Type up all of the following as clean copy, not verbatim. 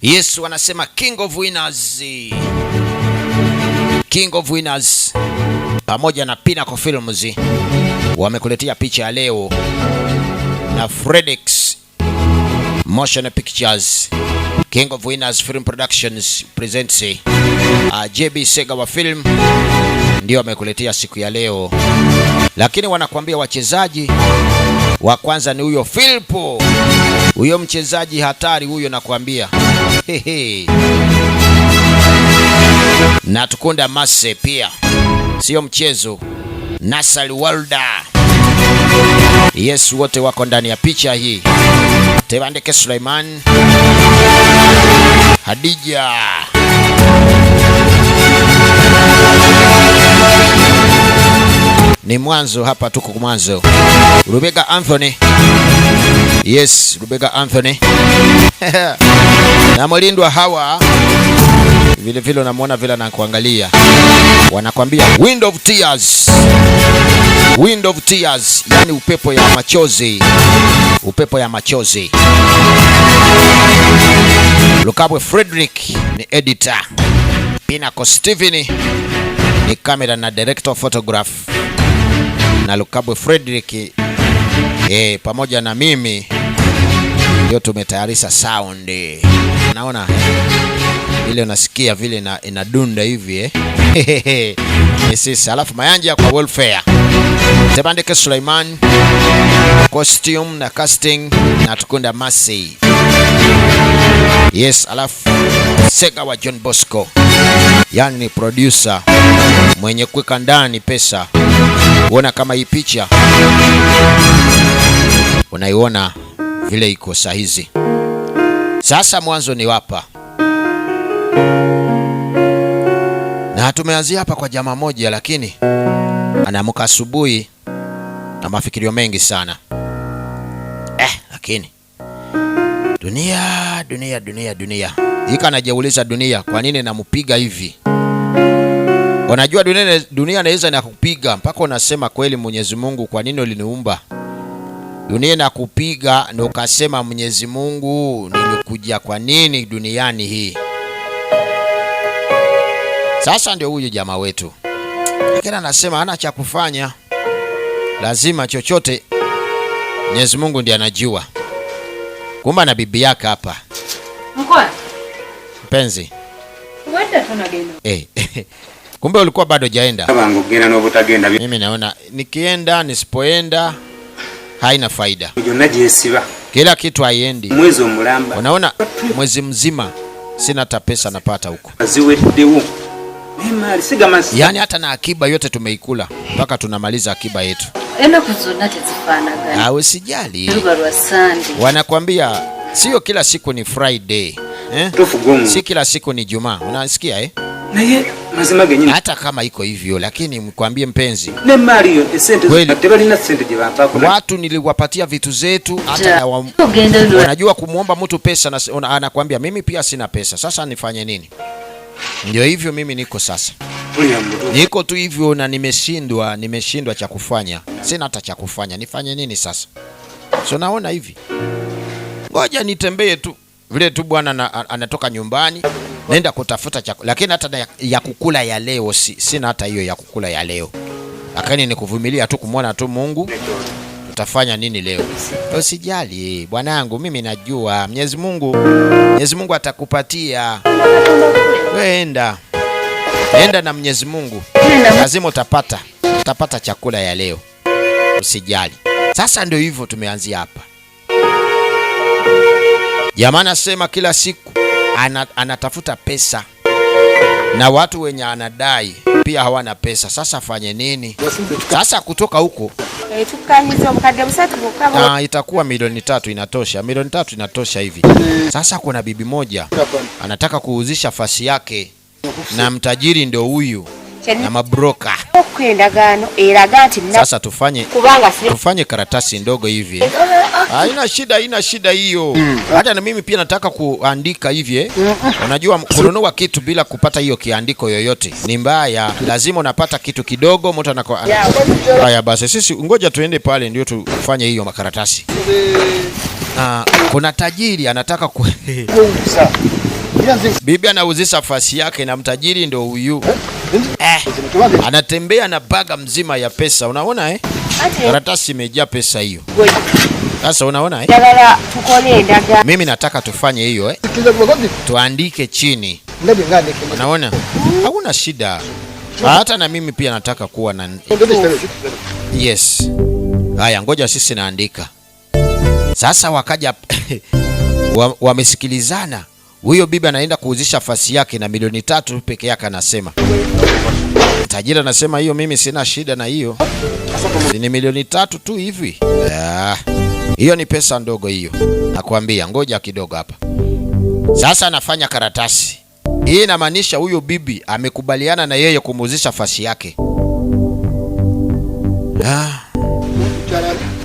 Yes, wanasema King of Winners. King of Winners pamoja na Pinnacle Films wamekuletea picha ya leo na Fredix Motion Pictures. King of Winners Film Productions presents JB Ssegawa Film ndio wamekuletea siku ya leo, lakini wanakuambia wachezaji wa kwanza ni huyo Philpo, huyo mchezaji hatari huyo, nakwambia. Na tukunda Mase pia sio mchezo, Nasali Walda. Yes, wote wako ndani ya picha hii. Tebandeke Suleiman, Hadija, ni mwanzo hapa, tuko mwanzo. Rubega Anthony. Yes, Rubega Anthony. Na Molindwa Hawa vile vile unamwona vile na kuangalia. Wanakwambia wind of tears. Wind of tears, yani upepo ya machozi. Upepo ya machozi. Lukabwe Frederick ni editor. Pinnacle Steven ni camera na director of photograph. Na Lukabwe Frederick pamoja na mimi ndio tumetayarisha sound. Unaona ile unasikia vile inadunda hivi sisi. Alafu Mayanja kwa welfare. Tebandeke Suleiman costume na casting na tukunda Masi. Yes, alafu Ssegawa John Bosco, yani producer mwenye kuweka ndani pesa. Uona kama hii picha unaiona vile iko sahizi. Sasa mwanzo ni wapa, na tumeanzia hapa kwa jamaa moja, lakini anaamka asubuhi na mafikirio mengi sana. Lakini dunia hika anajiuliza, dunia kwa nini namupiga hivi? Unajua dunia inaweza nakupiga mpaka unasema kweli Mwenyezi Mungu, kwa nini uliniumba? Dunia inakupiga na ukasema Mwenyezi Mungu, nilikuja kwa nini duniani hii? Sasa ndio huyu jamaa wetu, lakini anasema hana cha kufanya, lazima chochote Mwenyezi Mungu ndiye anajua. Kumba na bibi yake hapa. Mkoa mpenzi, wenda tunagenda. Kumbe ulikuwa bado jaenda. Mimi naona nikienda nisipoenda haina faida. Kila kitu haiendi. Unaona mwezi mzima sina hata pesa napata huko. Yani hata na akiba yote tumeikula mpaka tunamaliza akiba yetu. Usijali. Wanakuambia sio kila siku ni Friday. Si kila siku ni Jumaa. Unasikia hata kama iko hivyo, lakini mkwambie mpenzi, watu niliwapatia vitu zetu, hata wanajua kumuomba mtu pesa na anakuambia mimi pia sina pesa. Sasa nifanye nini? Ndio hivyo mimi niko sasa. Niko tu hivyo na nimeshindwa cha kufanya. Sina hata cha kufanya. Nifanye nini sasa? So naona hivi, ngoja nitembee tu. Vile tu bwana anatoka nyumbani, nenda kutafuta chakula, lakini hata ya kukula ya leo sina hata hiyo ya kukula ya leo. Lakini ni kuvumilia tu, kumwona tu Mungu utafanya nini leo. Usijali bwanangu, mimi najua Mwenyezi Mungu atakupatia. Enda na Mwenyezi Mungu, lazima utapata chakula ya leo. Usijali. Sasa ndio hivyo tumeanzia hapa. Jamaa anasema kila siku anatafuta pesa na watu wenye anadai pia hawana pesa. Sasa afanye nini? Sasa kutoka huko itakuwa milioni 3 inatosha. Milioni 3 inatosha hivi. Sasa kuna bibi moja anataka kuuzisha fasi yake, na mtajiri ndio huyu na mabroka. Sasa tufanye karatasi ndogo hivi. Haina shida hiyo. Hata na mimi pia nataka kuandika hivi. Unajua kununua kitu bila kupata hiyo kiandiko yoyote ni mbaya. Lazima unapata kitu kidogo, mtu anako. Haya basi sisi ngoja tuende pale ndio tufanye hiyo makaratasi. Kuna tajiri anataka Bibi anauzisha fasi yake na mtajiri ndo huyu. Anatembea na baga mzima ya pesa, unaona eh? Karatasi imejaa pesa hiyo. Sasa unaona eh? Mimi nataka tufanye hiyo eh? Tuandike chini. Unaona? Hakuna shida. Hata na mimi pia nataka kuwa na yes. Haya, ngoja sisi naandika. Sasa wakaja wamesikilizana. Huyo bibi anaenda kuuzisha fasi yake na milioni 3 peke yake anasema. Tajiri anasema hiyo mimi sina shida na hiyo. Ni milioni 3 tu hivi. Hiyo ni pesa ndogo hiyo. Nakwambia ngoja kidogo hapa. Sasa anafanya karatasi. Hii inamaanisha huyo bibi amekubaliana na yeye kumuuzisha fasi yake.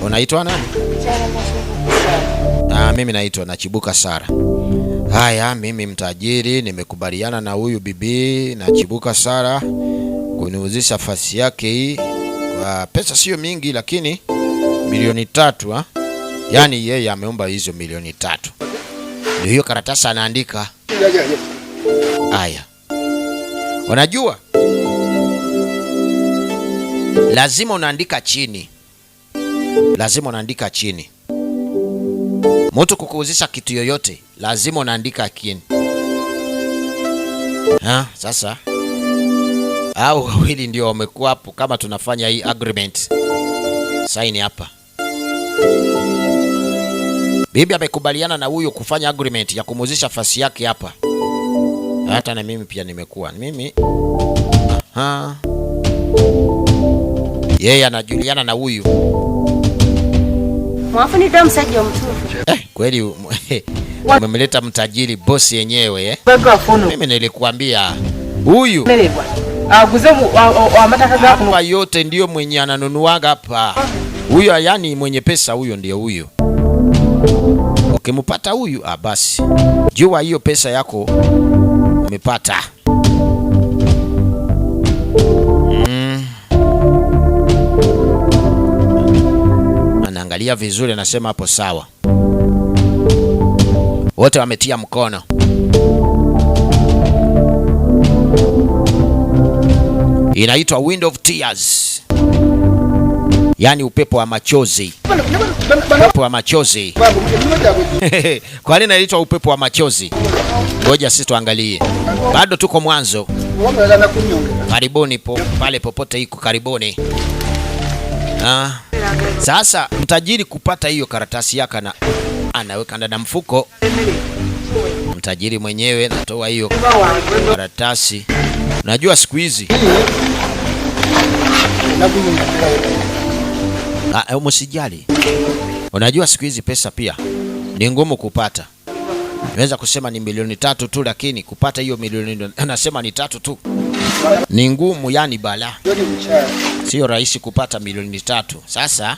Unaitwa nani? Mimi naitwa Nachibuka Sara. Haya, mimi mtajiri nimekubaliana na huyu bibi Nachibuka Sara kuniuzisha fasi yake hii. Pesa sio mingi lakini milioni 3 Yaani yeye ameomba hizo milioni 3. Ndio hiyo karatasi anaandika. Haya. Unajua? Lazima unaandika chini. Lazima unaandika chini. Mtu kukuuzisha kitu yoyote, lazima unaandika chini. Sasa. Au wawili ndio wamekuwa hapo kama tunafanya hii agreement. Sign hapa. Bibi amekubaliana na huyo kufanya agreement ya kumuuzisha fasi yake hapa. Hata na mimi pia nimekuwa. Mimi yeye anajuliana na huyu. Mwafuni damu saji wa mtufu. Kweli umemleta mtajiri bosi yenyewe Mimi nilikuambia huyu hapa yote ndio mwenye ananunuaga hapa. Huyu yani mwenye pesa huyo ndio huyu. Ukimpata huyu basi jua hiyo pesa yako umepata. Anaangalia vizuri anasema hapo sawa. Wote wametia mkono. Inaitwa wind of tears. Yaani upepo wa machozi. Upepo wa machozi. Kwa nini inaitwa upepo wa machozi? Ngoja sisi tuangalie. Bado tuko mwanzo. Karibuni pale popote iko karibuni. Sasa mtajiri kupata hiyo karatasi yake na anaweka ndani mfuko. Mtajiri mwenyewe natoa hiyo karatasi. Unajua siku hizi msijali. Unajua siku hizi pesa pia ni ngumu kupata. Naweza kusema ni milioni 3 tu lakini kupata hiyo milioni anasema ni 3 tu. Ni ngumu yani bala. Sio rahisi kupata milioni 3. Sasa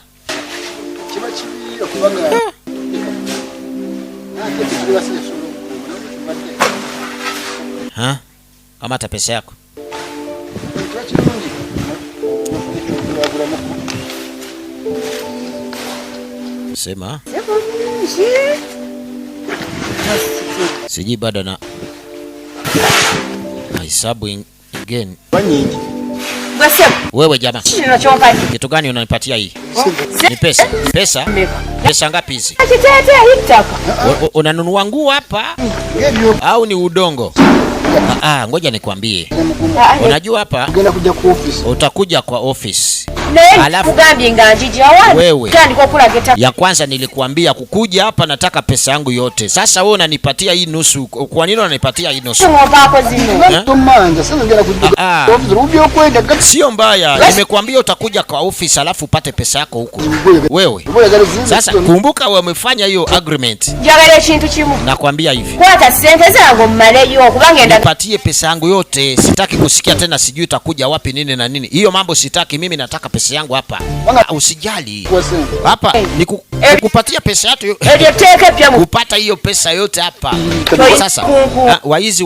kama ta pesa yako. Sema. Siji bado na hesabu again. Wewe jamaa. Kitu gani unanipatia hii? Ni pesa. Pesa? Pesa ngapi hizi? Unanunua nguo hapa? Au ni udongo? Ngoja nikwambie. Unajua hapa utakuja kwa office. Alafu wewe ya kwanza nilikuambia kukuja hapa nataka pesa yangu yote. Sasa wewe unanipatia hii nusu. Kwa nini unanipatia hii nusu? Sio mbaya. Nimekuambia utakuja kwa office alafu upate pesa yako huko. Wewe. Sasa kumbuka wamefanya hiyo agreement. Nakwambia hivi. Nipatie pesa yangu yote. Sitaki kusikia tena sijui utakuja wapi nini na nini. Hiyo mambo sitaki. Mimi nataka pesa yangu hapa. Usijali. Hapa nikupatia pesa yako. Kupata hiyo pesa yote hapa. Sasa waizi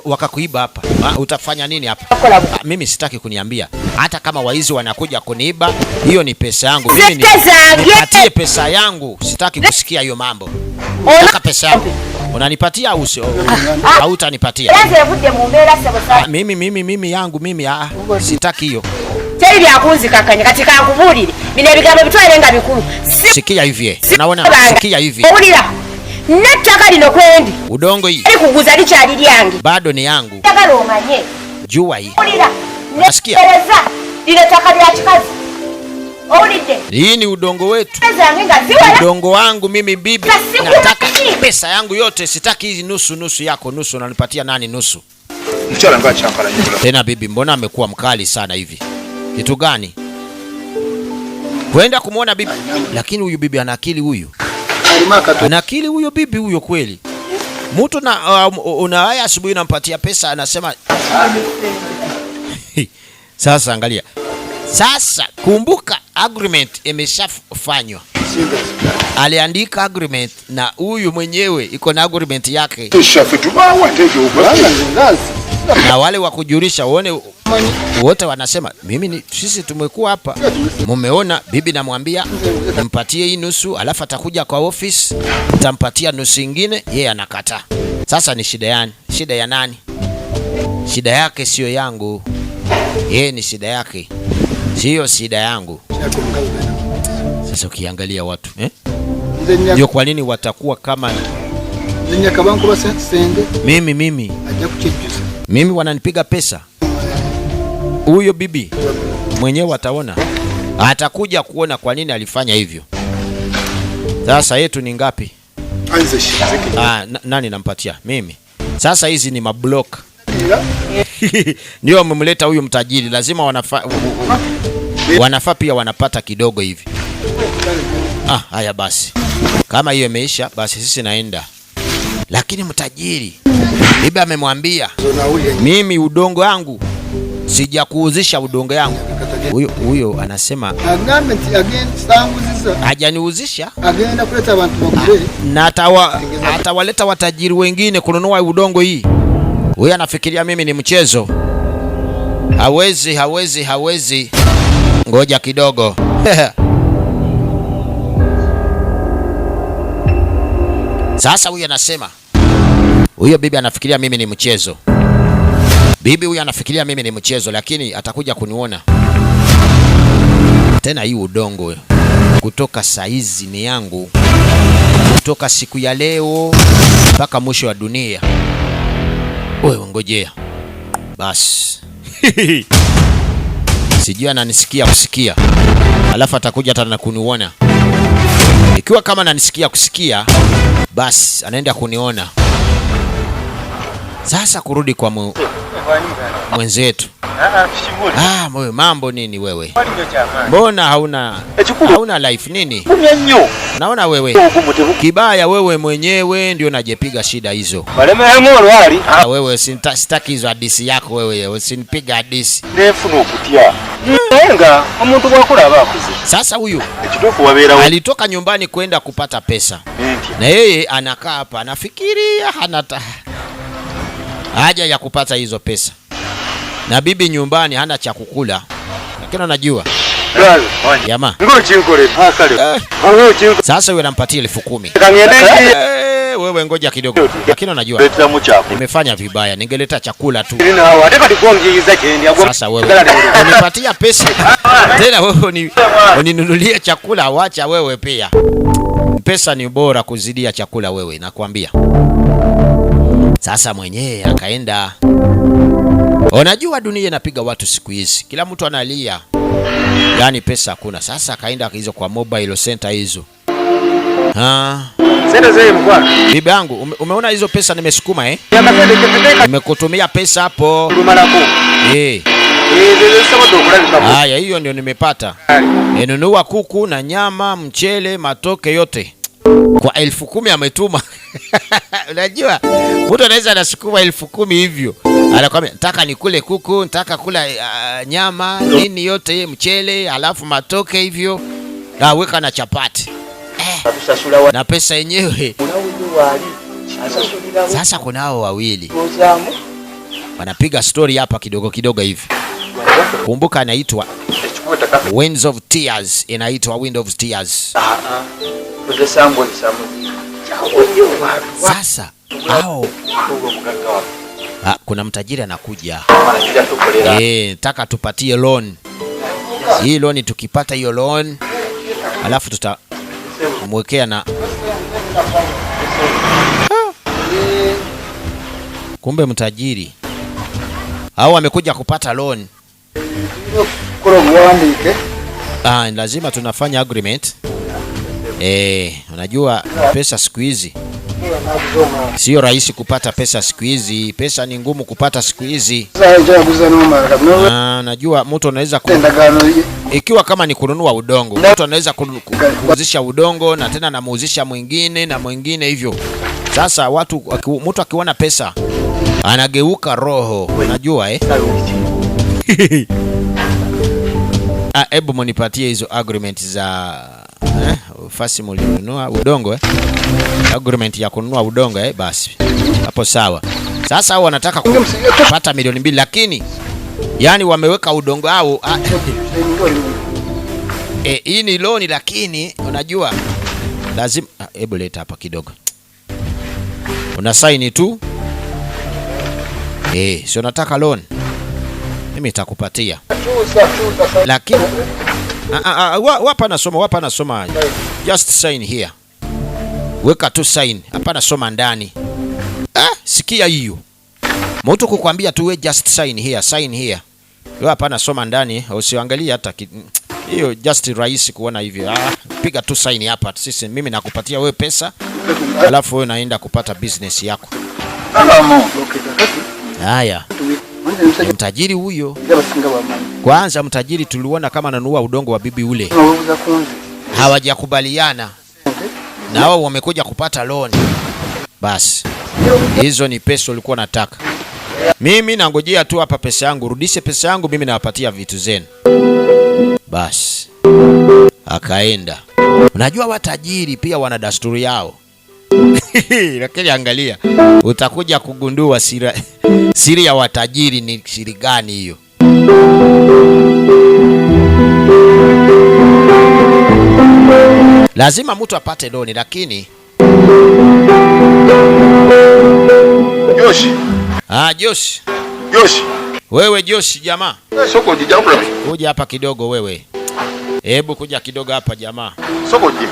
wakakuiba hapa. Utafanya nini hapa? Mimi sitaki kuniambia. Hata kama waizi wanakuja kuniiba, hiyo ni pesa yangu. Mimi nipatie pesa yangu. Sitaki kusikia hiyo mambo. Nataka pesa yangu. Unanipatia au utanipatia? Mimi yangu sitaki hiyo. Teri ya kunzi kakanya katika nkubulire. Mine bigambo bitwalenga bikulu. Sikia hivi. Unaona? Sikia hivi. Obulira. Nataka lino kwendi. Udongo hii. Ari kuguza licha lyange. Bado ni yangu. Nataka omanye. Jua hii. Obulira. Nasikia. Lile taka lya chikazi. Obulide. Hii ni udongo wetu. Udongo wangu mimi bibi. Nataka pesa yangu yote, sitaki hizi nusu yako nusu. Unanipatia nani nusu? Mchana ngapi Kampala nyumba? Tena bibi, mbona amekuwa mkali sana hivi? Kitu gani? Kwenda kumuona bibi. Lakini huyu bibi ana akili huyu. Ana akili huyo bibi huyo kweli. Mtu na unawaya asubuhi unampatia pesa anasema sasa angalia. Sasa kumbuka agreement imeshafanywa. Aliandika agreement na huyu mwenyewe iko na agreement yake. Na wale wa kujulisha uone wote wanasema sisi tumekuwa hapa. Mumeona bibi namwambia nimpatie hii nusu, alafu atakuja kwa office nitampatia nusu nyingine, yeye anakataa. Sasa ni shida yani? Shida ya nani? Shida yake sio yangu. Yeye ni shida yake. Sio shida yangu. Sasa ukiangalia watu ndio kwa nini watakuwa kama mimi wananipiga pesa. Huyo bibi mwenyewe ataona. Atakuja kuona kwa nini alifanya hivyo. Sasa yetu ni ngapi? Nani nampatia? Mimi. Sasa hizi ni mablock. Ndio wamemleta huyu mtajiri, lazima wanafaa pia wanapata kidogo hivi. Haya basi. Kama hiyo imeisha basi sisi naenda. Lakini mtajiri bibi amemwambia mimi udongo wangu sijakuuzisha udongo yangu. Huyo anasema hajaniuzisha. Na atawaleta watajiri wengine kununua udongo hii. Huyo anafikiria mimi ni mchezo. Hawezi. Ngoja kidogo. Sasa huyo anasema huyo bibi anafikiria mimi ni mchezo. Bibi huyo anafikiria mimi ni mchezo, lakini atakuja kuniona. Tena hii udongo kutoka saizi ni yangu. Kutoka siku ya leo mpaka mwisho wa dunia. Wewe ngojea. Basi. Sijui ananisikia kusikia. Alafu atakuja hata na kuniona. Ikiwa kama ananisikia kusikia, basi anaenda kuniona. Sasa kurudi kwa mwenzetu. Wewe mambo nini wewe? Mbona hauna life nini? Naona wewe kibaya, wewe mwenyewe ndio unajepiga shida hizo. Wewe sitaki hizo hadithi yako wewe, usinipiga hadithi. Sasa huyu alitoka nyumbani kwenda kupata pesa. Na yeye anakaa hapa anafikiria hana haja ya kupata hizo pesa. Na bibi nyumbani hana cha kukula. Lakini anajua. Jamaa. Sasa wewe unampatia 10,000. Wewe ngoja kidogo. Lakini unajua nimefanya vibaya. Ningeleta chakula tu. Sasa wewe unipatia pesa. Tena wewe uninunulie chakula, wacha wewe pia. Pesa ni bora kuzidia chakula wewe, nakwambia. Sasa mwenyewe akaenda. Unajua dunia inapiga watu siku hizi. Kila mtu analia. Yaani pesa hakuna. Sasa akaenda hizo kwa mobile center hizo. Sasa zile mkwani. Bibi yangu, umeona hizo pesa nimesukuma Nimekutumia pesa hapo. Haya, hiyo ndio nimepata. Ninunua kuku na nyama, mchele, matoke yote. Kwa 10,000 ametuma. Unajua mtu anaweza anasukuma 10,000 hivyo. Anakuambia nataka nikule kuku, nataka kula nyama, nini yote, mchele, alafu matoke hivyo. Na weka na chapati. Na pesa yenyewe. Sasa kunao wawili. Wanapiga story hapa kidogo kidogo hivi. Kumbuka anaitwa Winds of Tears, inaitwa Wind of Tears. Sasa Au kuna mtajiri anakuja. Nataka tupatie loan. Hii loan tukipata hiyo loan, alafu tutamwekea na kumbe mtajiri au amekuja kupata loan. Lazima tunafanya agreement. Unajua pesa siku hizi sio rahisi kupata pesa siku hizi. Pesa ni ngumu kupata siku hizi. Najua mtu anaweza ikiwa kama ni kununua udongo, mtu anaweza kuuzisha udongo na tena anamuuzisha mwingine na mwingine hivyo. Sasa mtu akiona pesa anageuka roho, unajua Hebu mnipatie hizo agreement za fasi mlinunua udongo agreement ya kununua udongo basi hapo sawa. Sasa hao wanataka kupata milioni 2 lakini yani wameweka udongo au hii ni loan lakini unajua lazima hebu leta hapa kidogo. Una sign tu sio nataka loan. Mimi nitakupatia. Lakini wapa nasoma. Just sign here. Weka tu sign. Hapa nasoma ndani. Sikia hiyo. Mtu kukwambia tu we just sign here, sign here. Wewe hapa nasoma ndani, usiangalie hata hiyo just rahisi kuona hivyo. Piga tu sign hapa. Sisi mimi nakupatia wewe pesa. Alafu wewe unaenda kupata business yako. Haya. Mtajiri huyo. Kwanza mtajiri tuliona kama ananunua udongo wa bibi ule. Hawajakubaliana. Na wao wamekuja kupata loan. Basi. Hizo ni pesa ulikuwa nataka. Mimi nangojea tu hapa pesa yangu, rudishe pesa yangu mimi nawapatia vitu zenu. Basi. Akaenda. Unajua watajiri pia wana desturi yao. Lakini angalia, utakuja kugundua siri ya watajiri ni siri gani hiyo. Lazima mtu apate loan lakini Joshi. Joshi. Joshi. Wewe Joshi jamaa. Soko jijambo. Kuja hapa kidogo wewe. Hebu kuja kidogo hapa jamaa. Soko je.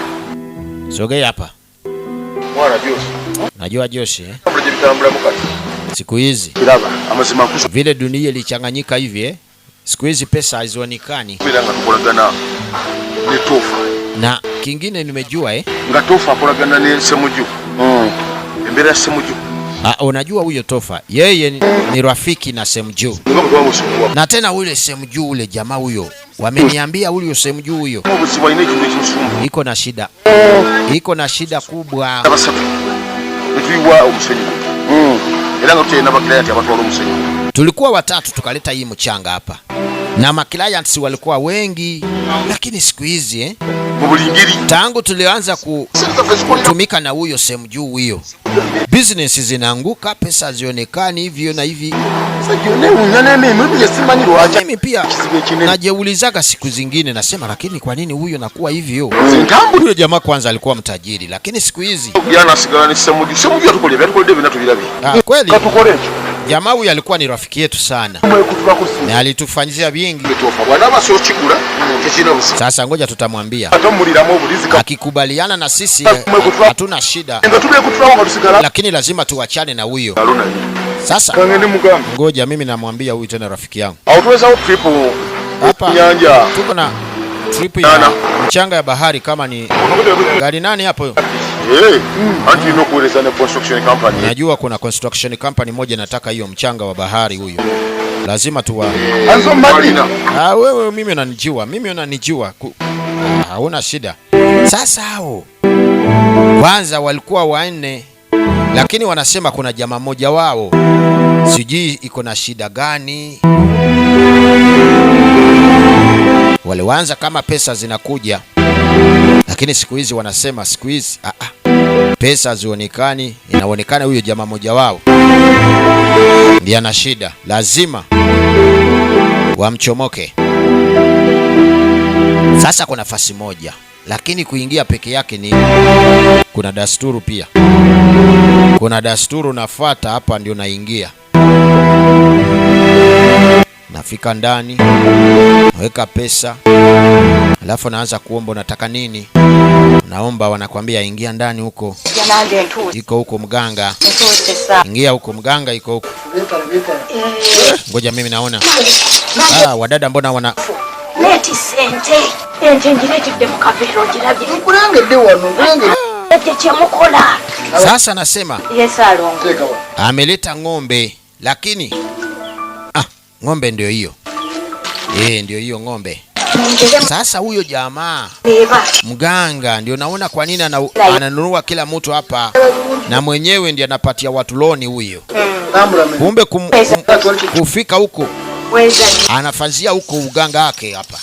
Sogea hapa. Mwana Joshi. Najua Joshi siku hizi vile dunia ilichanganyika hivi siku hizi pesa hazionekani. Na kingine nimejua ngatofa kolagana ni semuju. Embera semuju. Unajua huyo Tofa yeye ni rafiki na Semju. Na tena ule Semju ule jamaa huyo wameniambia huyo Semju huyo iko na shida. Iko na shida kubwa. Tulikuwa watatu tukaleta hii mchanga hapa. Na maclients walikuwa wengi lakini siku hizi tangu tulianza kutumika na huyo Semju huyo business zinaanguka, pesa zionekani hivyo na hivi. Mimi pia najeulizaga siku zingine nasema lakini kwa nini huyo nakuwa hivyo? Huyo jamaa kwanza alikuwa mtajiri lakini siku hizi kweli jamaa huyo alikuwa ni rafiki yetu sana na alitufanyia vingi. Sasa ngoja tutamwambia akikubaliana na sisi hatuna shida lakini lazima tuachane na huyo. Sasa ngoja mimi namwambia huyu tena rafiki yangu hapa tuko na trip ya mchanga ya bahari kama ni gari nani hapo. Najua kuna construction company moja nataka hiyo mchanga wa bahari huyo. Lazima wewe mimi unanijua. Hauna shida. Sasa hao kwanza walikuwa 4 lakini wanasema kuna jamaa mmoja wao sijui iko na shida gani. Walianza kama pesa zinakuja lakini siku hizi wanasema siku hizi pesa zionekani. Inaonekana huyo jamaa mmoja wao ndiye ana shida, lazima wamchomoke. Sasa kuna nafasi moja lakini kuingia peke yake ni kuna dasturu pia. Kuna dasturu nafuata hapa ndio naingia. Nafika ndani, naweka pesa. Alafu naanza kuomba unataka nini? Naomba, wanakuambia ingia ndani huko. Iko huko mganga. Ingia huko mganga iko huko. Ngoja mimi naona. Wadada mbona wana Leti sente. Ente ngiretide mu kavero girabye. Nkurangedde wano, nkurangedde. Chemukola. Sasa nasema Yes alongo. ameleta ng'ombe, lakini ng'ombe ndio hiyo. Ndio hiyo ng'ombe. Sasa huyo jamaa mganga ndio naona kwa nini ananunua kila mtu hapa, na mwenyewe ndiye anapatia watu loni huyo. Kumbe kufika huko anafanyia huko uganga wake hapa.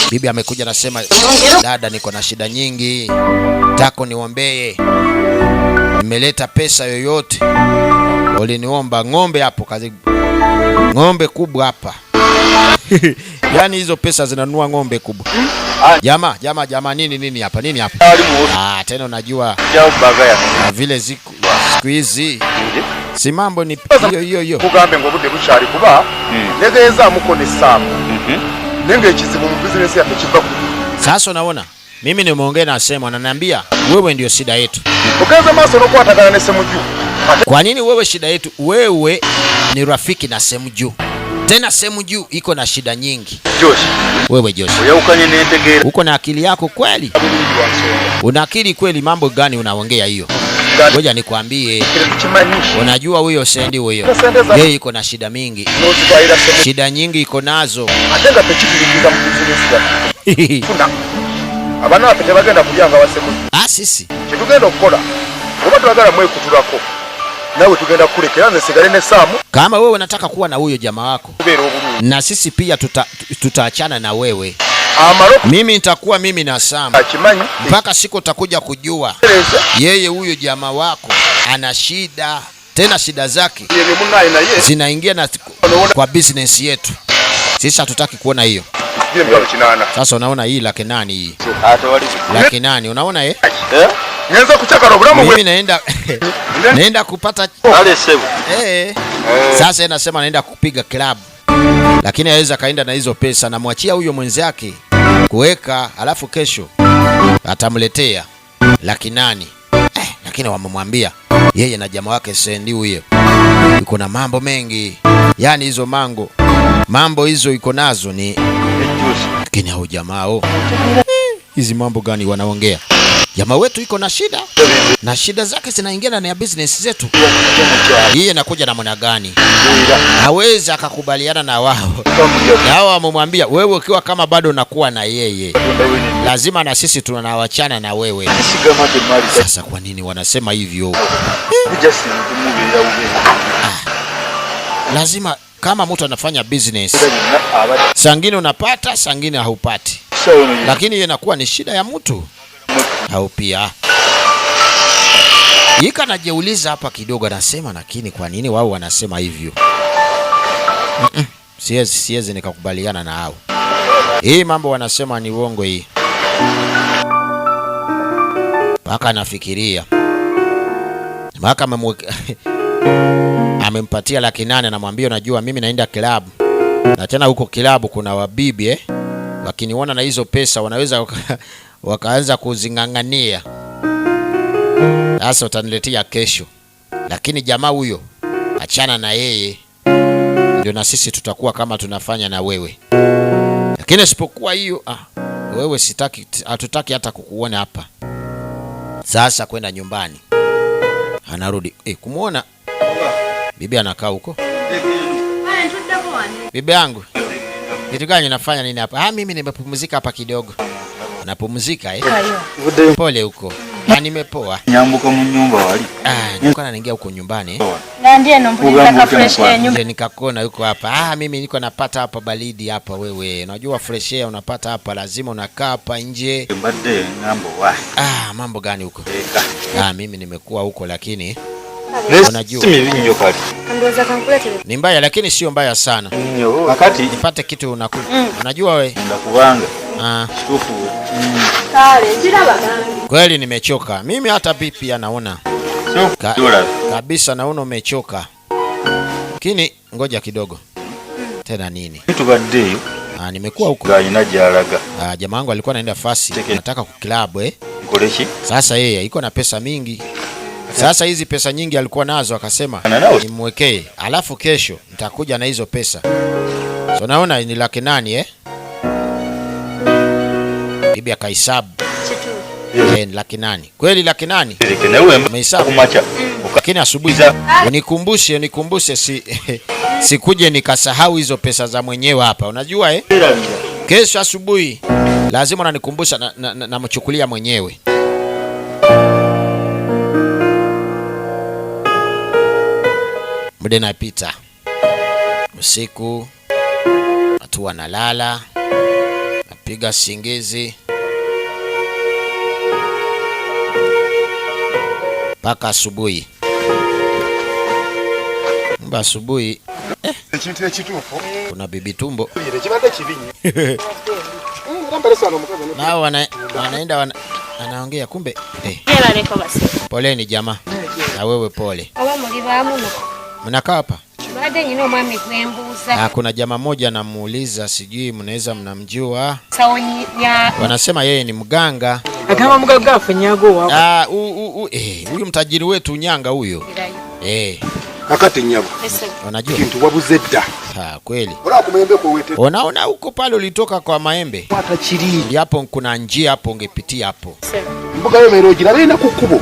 Bibi amekuja nasema, dada niko na shida nyingi, tako niombee, nimeleta pesa yoyote uliniomba. Ng'ombe hapo kazi, ng'ombe kubwa hapa. Yani hizo pesa zinanunua ng'ombe kubwa. Jamaa nini hapa? Nini hapa? Tena unajua vile siku hizi si mambo ni hiyo. Kugambe ngo bude bushari kuba negeza mukone samu. Nenge kizibu mu business yake kiva. Sasa unaona mimi nimeongea na sema, ananiambia wewe ndio shida yetu. Ukaanza maso no kuatakana na semu juu. Kwa nini wewe shida yetu? Wewe ni rafiki na semu juu. Tena semu juu iko na shida nyingi. Josh. Wewe Josh. Uyaukanye nentegera. Uko na akili yako kweli? Una akili kweli? Mambo gani unaongea hiyo? Ngoja nikwambie. Unajua huyo sendi huyo. Yeye iko na shida mingi. Shida nyingi iko nazo. Atenga pechikiriza mu business yake. Kuna abana bapete bagenda kujanga wasemu. Sisi kitugenda okukola oba tulagala mwe kutulako nawe tugenda kulekera nze sigale ne Samu. Kama wewe unataka kuwa na huyo jamaa wako, na sisi pia tutaachana na wewe. Mimi nitakuwa mimi na Samu mpaka siku utakuja kujua yeye huyo jamaa wako ana shida, tena shida zake zinaingia na kwa business yetu. Sisi hatutaki kuona hiyo. Sasa unaona hii laki nani hii? Laki nani unaona Nianza kuchaka programu mimi naenda kupata Sasa anasema naenda kupiga club. Lakini aweza kaenda na hizo pesa na mwachia huyo mwenzake kuweka, alafu kesho atamletea laki nani. Lakini wamemwambia yeye na jamaa wake sendi huyo yuko na mambo mengi. Yani hizo mambo hizo iko nazo ni lakini hao jamaa hizi mambo gani wanaongea? Jamaa wetu iko na shida, na shida zake zinaingia na business zetu. Yeye anakuja na mwana gani? Hawezi akakubaliana na wao. Hao wamemwambia wewe ukiwa kama bado unakuwa na yeye, lazima na sisi tunawachana na wewe. Sasa kwa nini wanasema hivyo? Lazima kama mtu anafanya business, sangine unapata, sangine haupati. Lakini yeye inakuwa ni shida ya mtu. Au pia Yika najiuliza hapa kidogo, anasema lakini kwa nini wao wanasema hivyo? Siwezi nikakubaliana na hao. Hii mambo wanasema ni uongo hii. Paka nafikiria. Maka amempatia laki nane, anamwambia unajua mimi naenda club. Na tena huko club kuna wabibi wakiniona na hizo pesa wanaweza wakaanza kuzingangania. Sasa utaniletea kesho. Lakini jamaa huyo achana na yeye, ndio na sisi tutakuwa kama tunafanya na wewe. Lakini isipokuwa hiyo wewe hatutaki hata kukuona hapa. Sasa kwenda nyumbani. Anarudi kumuona bibi anakaa huko. Bibi yangu, kitu gani nafanya nini hapa? Mimi nimepumzika hapa kidogo. Unapumzika Pole huko. Nimepoa. Nyambuka mu nyumba wali. Niko naingia huko nyumbani. Na ndiye nombuliza ka fresh air nyumba. Nikakona huko hapa. Mimi niko napata hapa baridi hapa wewe. Unajua fresh air unapata hapa, lazima unakaa hapa nje. Mbade ngambo wa. Mambo gani huko? Mimi nimekuwa huko lakini unajua. Simivinyo kali. Ndoza kankulete. Ni mbaya lakini sio mbaya sana. Wakati nipate kitu unakula. Unajua wewe? Ndakubanga. Shtufu. Kweli nimechoka. Mimi hata pipi anaona. Kabisa naona umechoka. Lakini ngoja kidogo. Tena nini? Tubadde. Nimekuwa huko. Jamaa wangu alikuwa anaenda fasi. Nataka kuklabu Koleshi. Sasa yeye iko na pesa mingi. Sasa hizi pesa nyingi alikuwa nazo akasema nimwekee. Alafu kesho nitakuja na hizo pesa. So naona ni 800 Bibi akahesabu. Ni 800. Kweli 800? Umehesabu macha. Lakini asubuhi unikumbushe sikuje nikasahau hizo pesa za mwenyewe hapa. Unajua Kesho asubuhi lazima unanikumbusha namchukulia mwenyewe. Muda unapita. Usiku watu wanalala. Napiga singizi. Paka asubuhi. Asubuhi kuna bibi tumbo. Nao wanaenda anaongea kumbe. Poleni jamaa. Na wewe pole. Mnakaa hapa? Kuna jamaa moja namuuliza sijui mnaweza mnamjua. Wanasema yeye ni mganga. Kama mganga afanyago wao. Huyu mtajiri wetu Nyanga huyo. Akati nyabo. Unajua kintu wabuze dda. Kweli. Ora kumembe ko wete. Unaona huko pale ulitoka kwa maembe. Hata chiri. Hapo kuna njia hapo ungepitia hapo. Mbuga yo merogira bina kukubo.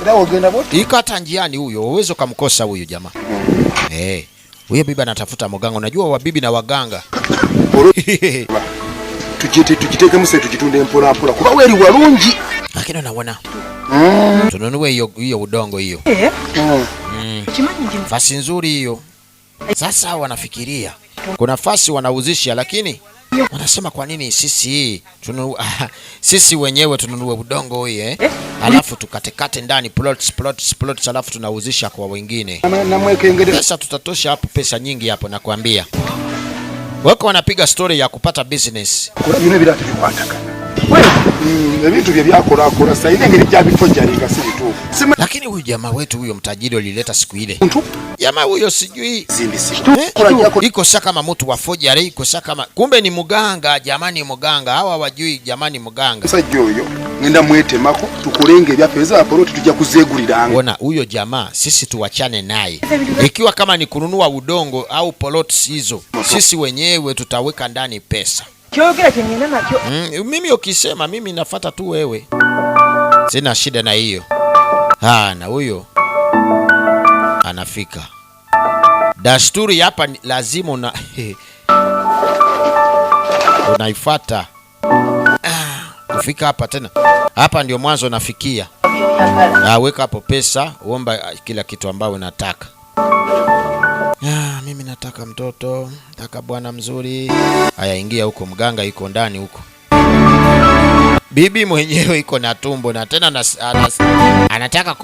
Era ogenda bote. Ikata njiani huyo, uwezo kumkosa huyo jamaa. Huyo bibi anatafuta mganga. Unajua wabibi na waganga. Tujiteke muse tujitunde mpora mpora. Kuba weri warungi. Lakini unaona. Tununue hiyo udongo hiyo. Fasi nzuri hiyo. Sasa wanafikiria kuna fasi wanauzisha, lakini wanasema kwa nini sisi wenyewe tununue udongo huo alafu tukatekate ndani plots alafu tunauzisha kwa wengine. Sasa tutatosha hapo pesa nyingi hapo nakwambia. Wako wanapiga story ya kupata business. Kuna bino biratu bikwataka. Ebintu bye byakora saide ngiri byabifojaringa sibitu. Lakini huyu jamaa wetu huyo mtajiri alileta siku ile. Jamaa huyo sijui iko saka kama mtu wa fojari, iko saka kama kumbe ni muganga. Jamani muganga hawa wajui jamani muganga. Sasa huyo ngenda mwete mako tukulenge bya pesa hapo tujja kuzeguliranga. Ona huyo jamaa sisi tuwachane naye. Ikiwa kama ni kununua udongo au plots hizo, sisi wenyewe tutaweka ndani pesa. Mimi ukisema mimi nafuata tu wewe. Sina shida na hiyo. Na huyo anafika. Dasturi hapa lazima unaifuata. Kufika hapa tena. Hapa ndio mwanzo nafikia. Weka hapo pesa, uomba kila kitu ambao unataka. Mimi nataka mtoto, nataka bwana mzuri. Haya ingia huko, mganga yuko ndani huko. Bibi mwenyewe iko na tumbo na tena anataka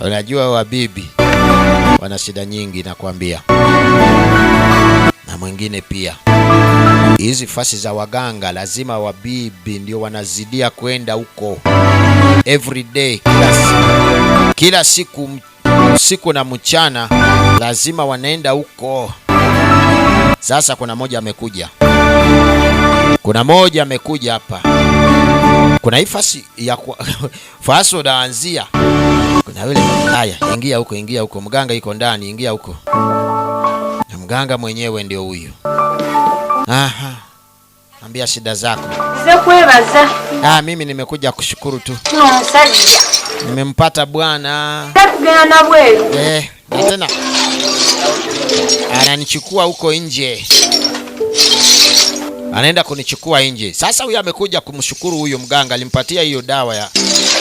Unajua wa bibi wana shida nyingi nakwambia. Na mwingine pia. Hizi fasi za waganga lazima wabibi ndio wanazidia kwenda huko. Every day kila siku na mchana lazima wanaenda huko. Sasa kuna moja amekuja hapa. Kuna hii fasi ya faso daanzia. Kuna yule haya ingia huko mganga yuko ndani, ingia huko. Na mganga mwenyewe ndio huyo. Ambia shida zako. Zekwebaza. Mimi nimekuja kushukuru tu. Musajja. Nimempata bwana. Takugenda na bweru. Na tena ananichukua huko nje. Anaenda kunichukua nje. Sasa huyu amekuja kumshukuru huyo mganga, alimpatia hiyo dawa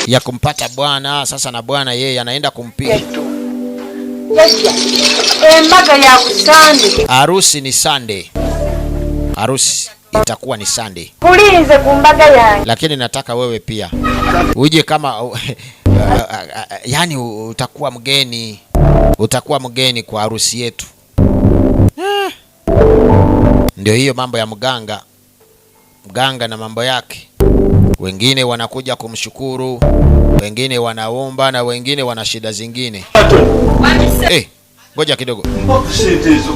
ya kumpata bwana. Sasa na bwana yeye anaenda kumpiga. Embaga ya kusande. Harusi ni Sunday. Harusi itakuwa ni Sunday. Kulinze kumbaga yangu. Lakini nataka wewe pia uje kama yani utakuwa mgeni kwa harusi yetu. Ndio hiyo mambo ya mganga. mganga na mambo yake. Wengine wanakuja kumshukuru, wengine wanaomba na wengine wana shida zingine. Ngoja kidogo.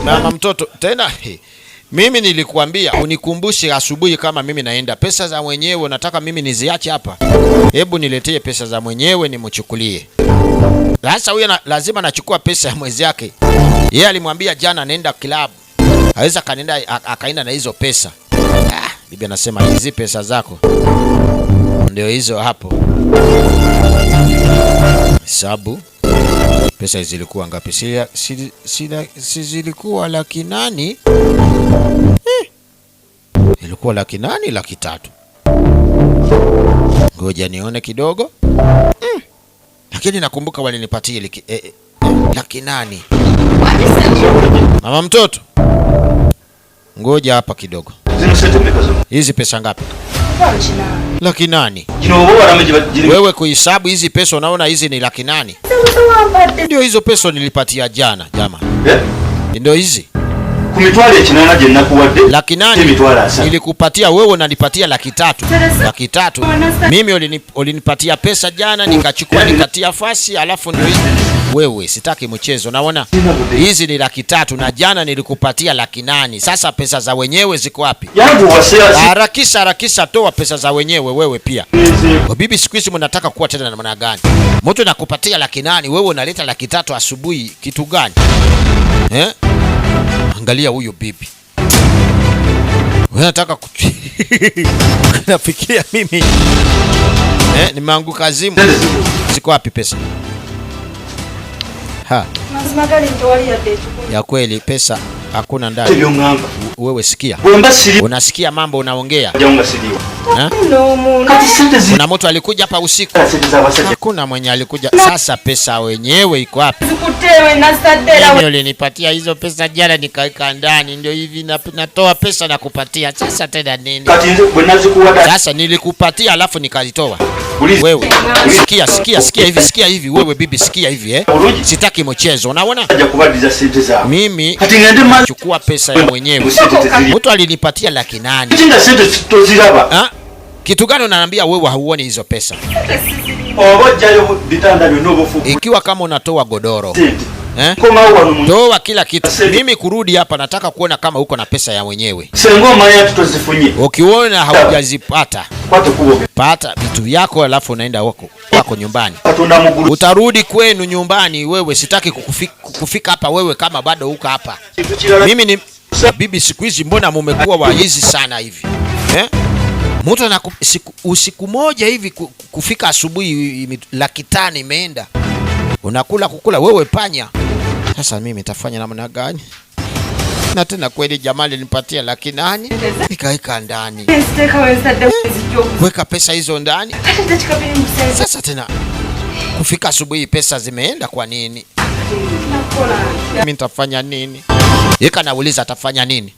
Mama mtoto tena mimi nilikuambia unikumbushe asubuhi kama mimi naenda. Pesa za mwenyewe nataka mimi niziache hapa. Hebu niletee pesa za mwenyewe nimchukulie. Sasa huyu lazima nachukua pesa ya mwezi yake. Yeye alimwambia jana nenda club. Haweza akaenda na hizo pesa. Bibi anasema hizi pesa zako ndio hizo hapo. Sababu pesa zilikuwa ngapi? Si zilikuwa 800,000. Ilikuwa 800,000, 300,000. Ngoja nione kidogo. Lakini nakumbuka walinipatia 800,000. Mama mtoto. Ngoja hapa kidogo. Hizi pesa ngapi? 800,000. Wewe kuhesabu hizi pesa unaona hizi ni 800,000. Ndio hizo pesa nilipatia jana jamani. Ndio hizi. Kumitwale 800 je nakuwadde. 800,000 nilikupatia wewe unanipatia 300,000. Mimi ulinipatia pesa jana nikachukua nikatia fasi alafu ndio hizi. Wewe sitaki mchezo. Naona hizi ni 300,000 na jana nilikupatia 800,000. Sasa pesa za wenyewe ziko wapi? Harakisha toa pesa za wenyewe wewe pia. Bibi siku hizi mnataka kuwa tena na maana gani? Mtu nakupatia 800,000 wewe unaleta 300,000 asubuhi kitu gani? Angalia huyo bibi. Wewe unataka nafikia mimi nimeanguka azimu. Ziko wapi pesa? Ya kweli pesa hakuna ndani. Wewe sikia. Unasikia mambo unaongea. Kuna mtu alikuja hapa usiku. Hakuna mwenye alikuja. Sasa pesa wenyewe iko wapi? Mimi ulinipatia hizo pesa jana nikaweka ndani. Ndio hivi natoa pesa na kupatia. Sasa tena nini? Sasa nilikupatia alafu nikazitoa. Wewe sikia hivi wewe bibi sikia hivi Sitaki mchezo unaona? Mimi chukua pesa ya mwenyewe. Mtu alinipatia 800,000. Kitu gani unaniambia wewe hauoni hizo pesa? Ikiwa kama unatoa godoro toa kila kitu. Mimi kurudi hapa nataka kuona kama uko na pesa ya mwenyewe. Ukiona haujazipata pata vitu vyako alafu unaenda wako nyumbani. Utarudi kwenu nyumbani wewe. Sitaki kukufika hapa wewe kama bado uko hapa. Mimi ni bibi siku hizi mbona mumekuwa waizi sana hivi? Mtu na usiku moja hivi kufika asubuhi 500,000 imeenda. Kukula wewe panya. Sasa mimi nitafanya namna gani? Na tena kweli jamali nipatia 800,000 nikaweka ndani. Weka pesa hizo ndani. Sasa tena kufika asubuhi pesa zimeenda kwa nini? Mimi nitafanya nini? Yeka nauliza atafanya nini?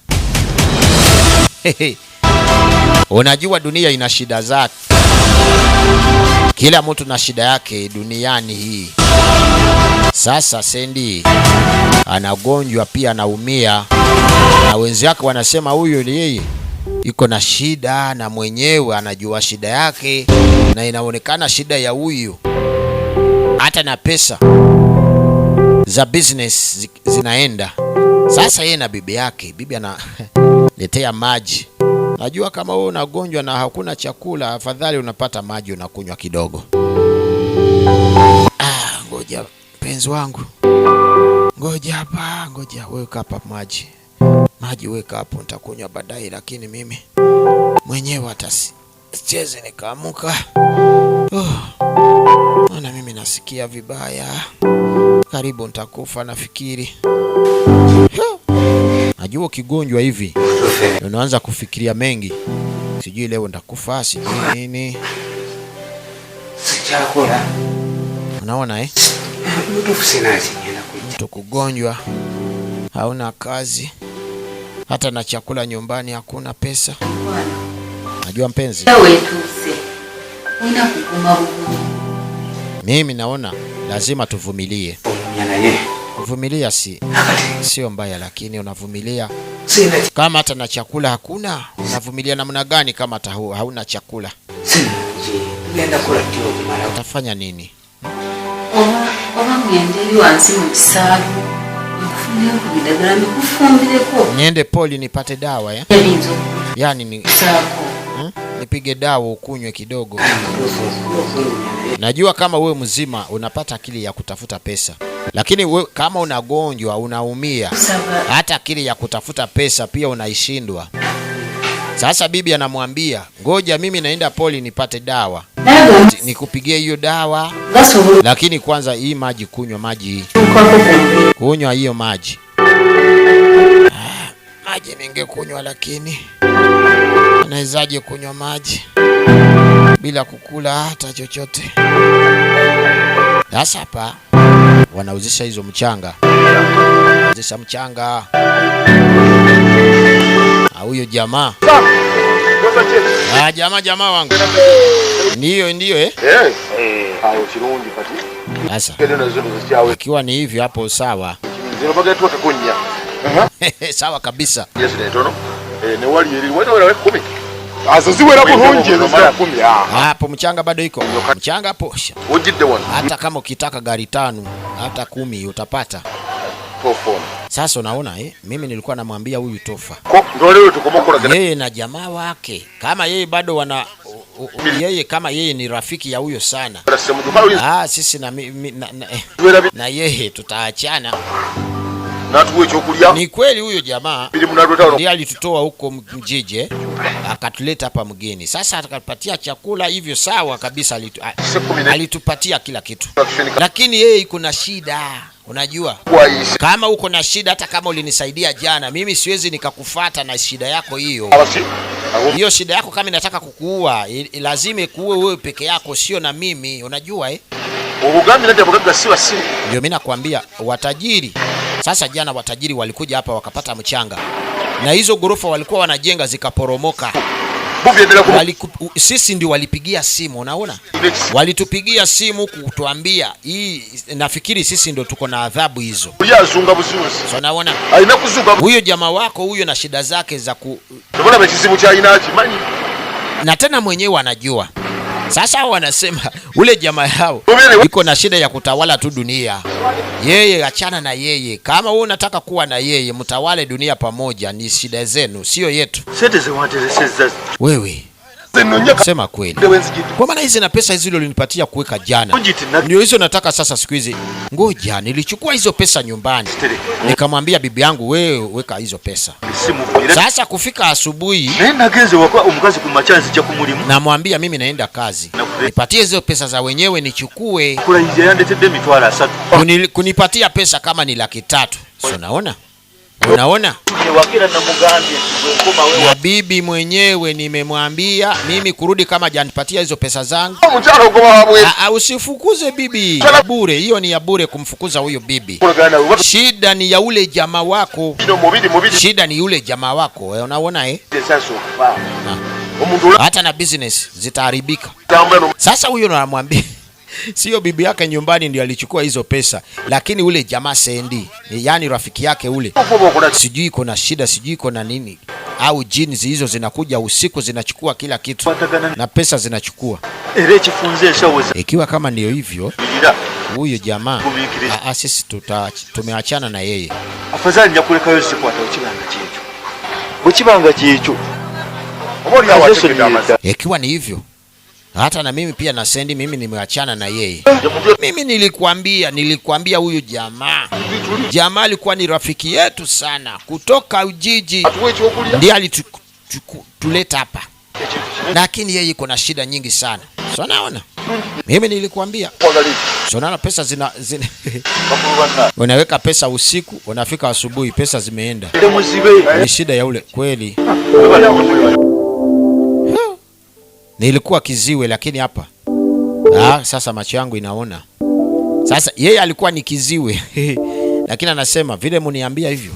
Unajua dunia ina shida zake. Kila mtu na shida yake duniani hii. Sasa Sendi anagonjwa pia anaumia. Na wenzake wanasema huyu yeye iko na shida na mwenyewe anajua shida yake na inaonekana shida ya huyu. Hata na pesa za business zinaenda. Sasa yeye na bibi yake, bibi analetea maji. Najua kama wewe unagonjwa na hakuna chakula, afadhali unapata maji unakunywa kidogo. Ngoja mpenzi wangu. Ngoja weka hapa maji. Maji weka hapo nitakunywa baadaye lakini mimi mwenyewe hata sicheze nikaamuka. Maana mimi nasikia vibaya. Karibu nitakufa nafikiri. Najua kigonjwa hivi unaanza kufikiria mengi. Sijui leo nitakufa sijui nini. Sichakora. Unaona Mtu sinaji nyenda kuja. Tukugonjwa. Hauna kazi. Hata na chakula nyumbani hakuna pesa. Najua mpenzi. Wewe tuse. Unakukuma bubu. Mimi naona lazima tuvumilie. Nyana ye. Kuvumilia sio mbaya lakini unavumilia Kama hata na chakula hakuna, unavumilia namna gani kama hata hauna chakula? Utafanya nini? Niende poli nipate dawa ya? Yani nipige dawa ukunywe kidogo. Najua kama wewe mzima unapata akili ya kutafuta pesa. Lakini we, kama unagonjwa, unaumia, hata akili ya kutafuta pesa pia unaishindwa. Sasa bibi anamwambia, ngoja mimi naenda poli nipate dawa. Nikupigie hiyo dawa. Lakini kwanza hii maji kunywa, maji. Kunywa hiyo maji. Maji ningekunywa, lakini nawezaje kunywa maji bila kukula hata chochote? Sasa hapa wanauzisha hizo mchanga. Uzisha mchanga. Huyo jamaa. Jamaa wangu. Ndiyo Sasa ikiwa ni hivyo hapo sawa. Sawa kabisa. Hapo mchanga bado iko. Mchanga hapo. Hata kama ukitaka gari 5, hata 10 utapata. Sasa unaona mimi nilikuwa namwambia huyu Tofa. Yeye na jamaa wake, kama yeye bado wana yeye kama yeye ni rafiki ya huyo sana. Sisi na yeye tutaachana. Ni kweli huyo jamaa ndiye alitutoa huko mjije akatuleta hapa mgeni. Sasa atakapatia chakula hivyo sawa kabisa, alitupatia kila kitu. Lakini yeye iko na shida. Unajua kama uko na shida, hata kama ulinisaidia jana, mimi siwezi nikakufuata na shida yako hiyo. Hiyo shida yako kama inataka kukuua, lazima kuue wewe peke yako, sio na mimi. Unajua ndio mimi nakwambia watajiri. Sasa jana watajiri walikuja hapa wakapata mchanga. Na hizo gorofa walikuwa wanajenga zikaporomoka. Sisi ndio walipigia simu, unaona? Walitupigia simu kutuambia hii, nafikiri sisi ndio tuko na adhabu hizo. So unaona? Huyo jamaa wako huyo na shida zake za na tena mwenyewe anajua. Sasa wanasema ule jamaa yao iko na shida ya kutawala tu dunia. Yeye achana na yeye. Kama wewe unataka kuwa na yeye, mtawale dunia pamoja, ni shida zenu, sio yetu. Wewe sema kweli. Kwa maana hizi na pesa hizo ulinipatia kuweka jana, ndio hizo nataka sasa siku hizi. Ngoja nilichukua hizo pesa nyumbani. Nikamwambia bibi yangu, wewe weka hizo pesa. Sasa kufika asubuhi namwambia mimi naenda kazi. Nipatie hizo pesa za wenyewe nichukue. Kunipatia pesa kama ni 300,000. So naona? Unaona? Na bibi mwenyewe nimemwambia mimi kurudi kama hajanipatia hizo pesa zangu. Usifukuze bibi bure, hiyo ni ya bure kumfukuza huyo bibi. Shida ni ya ule jamaa wako. Shida ni yule jamaa wako. Unaona hata na business zitaharibika. Sasa huyo namwambia sio bibi yake nyumbani ndio alichukua hizo pesa, lakini ule jamaa Sendi, yani rafiki yake ule, sijui iko na shida, sijui iko na nini, au jini hizo zinakuja usiku zinachukua kila kitu na pesa zinachukua. Ikiwa kama ndio hivyo, huyo jamaa sisi tumeachana na yeye. Afadhali nyakuleka yose kwata ukibanga cyicu. Ikiwa ni hivyo, hata na mimi pia na Sendi, mimi nimeachana na yeye. Mimi nilikwambia huyu jamaa alikuwa ni rafiki yetu sana kutoka Ujiji, ndiye alituleta hapa, lakini yeye iko na shida nyingi sana. So naona mimi nilikwambia, so naona pesa zina unaweka pesa usiku, unafika asubuhi pesa zimeenda. Ni shida ya ule kweli. Nilikuwa kiziwe, lakini hapa sasa macho yangu inaona. Sasa yeye alikuwa ni kiziwe lakini anasema vile mniambia hivyo.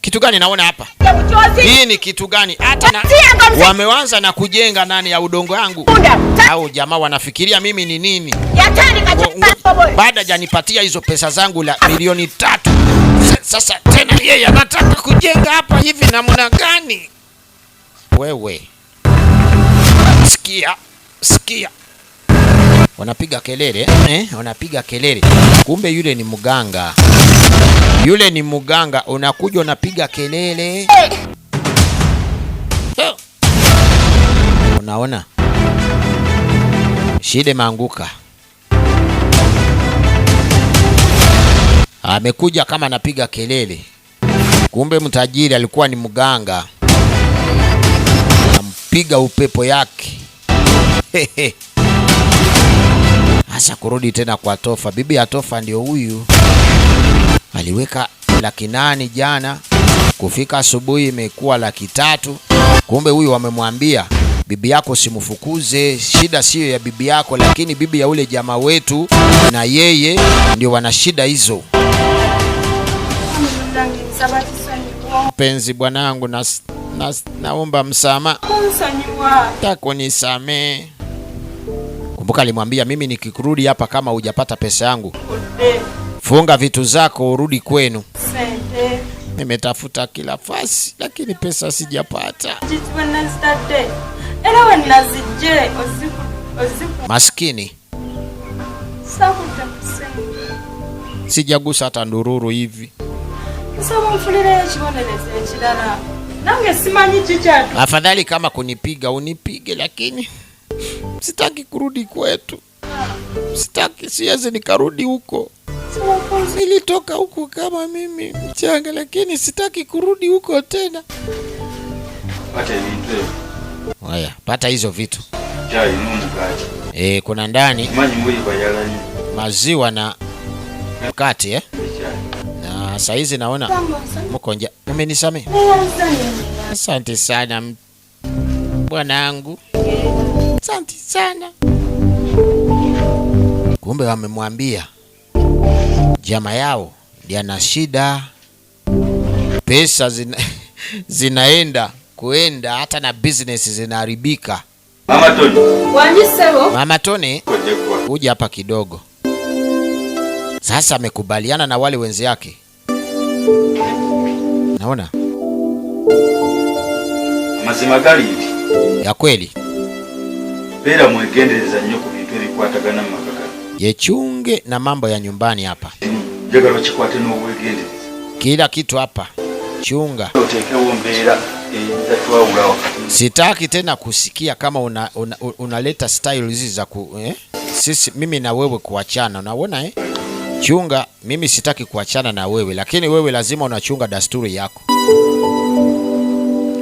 Kitu gani naona hapa? Hii ni kitu gani? Hata na wameanza na kujenga nani ya udongo yangu. Au jamaa wanafikiria mimi ni nini? Baada hajanipatia hizo pesa zangu la milioni 3. Sasa tena yeye anataka kujenga hapa hivi namna gani? Wewe. Sikia. Wanapiga kelele, wanapiga kelele. Kumbe yule ni mganga. Unakuja unapiga kelele. Unaona? Shide maanguka. Amekuja kama anapiga kelele. Kumbe mtajiri alikuwa ni mganga. Anampiga upepo yake. Asa kurudi tena kwa Tofa. Bibi ya Tofa ndio huyu. Aliweka 800,000 jana. Kufika asubuhi imekuwa 300,000. Kumbe huyu wamemwambia bibi yako simfukuze, shida sio ya bibi yako lakini bibi ya ule jamaa wetu na yeye ndio wana shida hizo. Mpenzi bwanangu naomba msamaha. Tako nisamee. Kumbuka alimwambia mimi nikikurudi hapa kama hujapata pesa yangu, funga vitu zako urudi kwenu. Nimetafuta kila fasi lakini pesa sijapata. Maskini. Sijagusa hata ndururu hivi. Afadhali kama kunipiga unipige lakini sitaki kurudi kwetu. Siwezi nikarudi huko. Nilitoka huko kama mimi mchanga lakini sitaki kurudi huko tena. Pata vitu. Haya, pata hizo vitu. Chai mkate. Kuna ndani bayalani. Maziwa na mkate na saizi naona mko nje. Umenisamehe? Asante sana bwanangu. Asante sana. Kumbe wamemwambia jamaa yao ndiye ana shida. Pesa zinaenda kuenda hata na business zinaharibika. Mama Tony kuja hapa kidogo. Sasa amekubaliana na wale wenzi yake. Naona mazima gali ya kweli. Pera mwegendeleza nnyo ku bintu ebikwatagana mu makaka. Yechunge na mambo ya nyumbani hapa. Jagala chikwate n'obwegendereza. Kila kitu hapa. Chunga. Otekewo mbeera ezatwawula wakati. Sitaki tena kusikia kama unaleta style hizi za sisi mimi na wewe kuachana. Unaona Chunga, mimi sitaki kuachana na wewe lakini wewe lazima unachunga dasturi yako.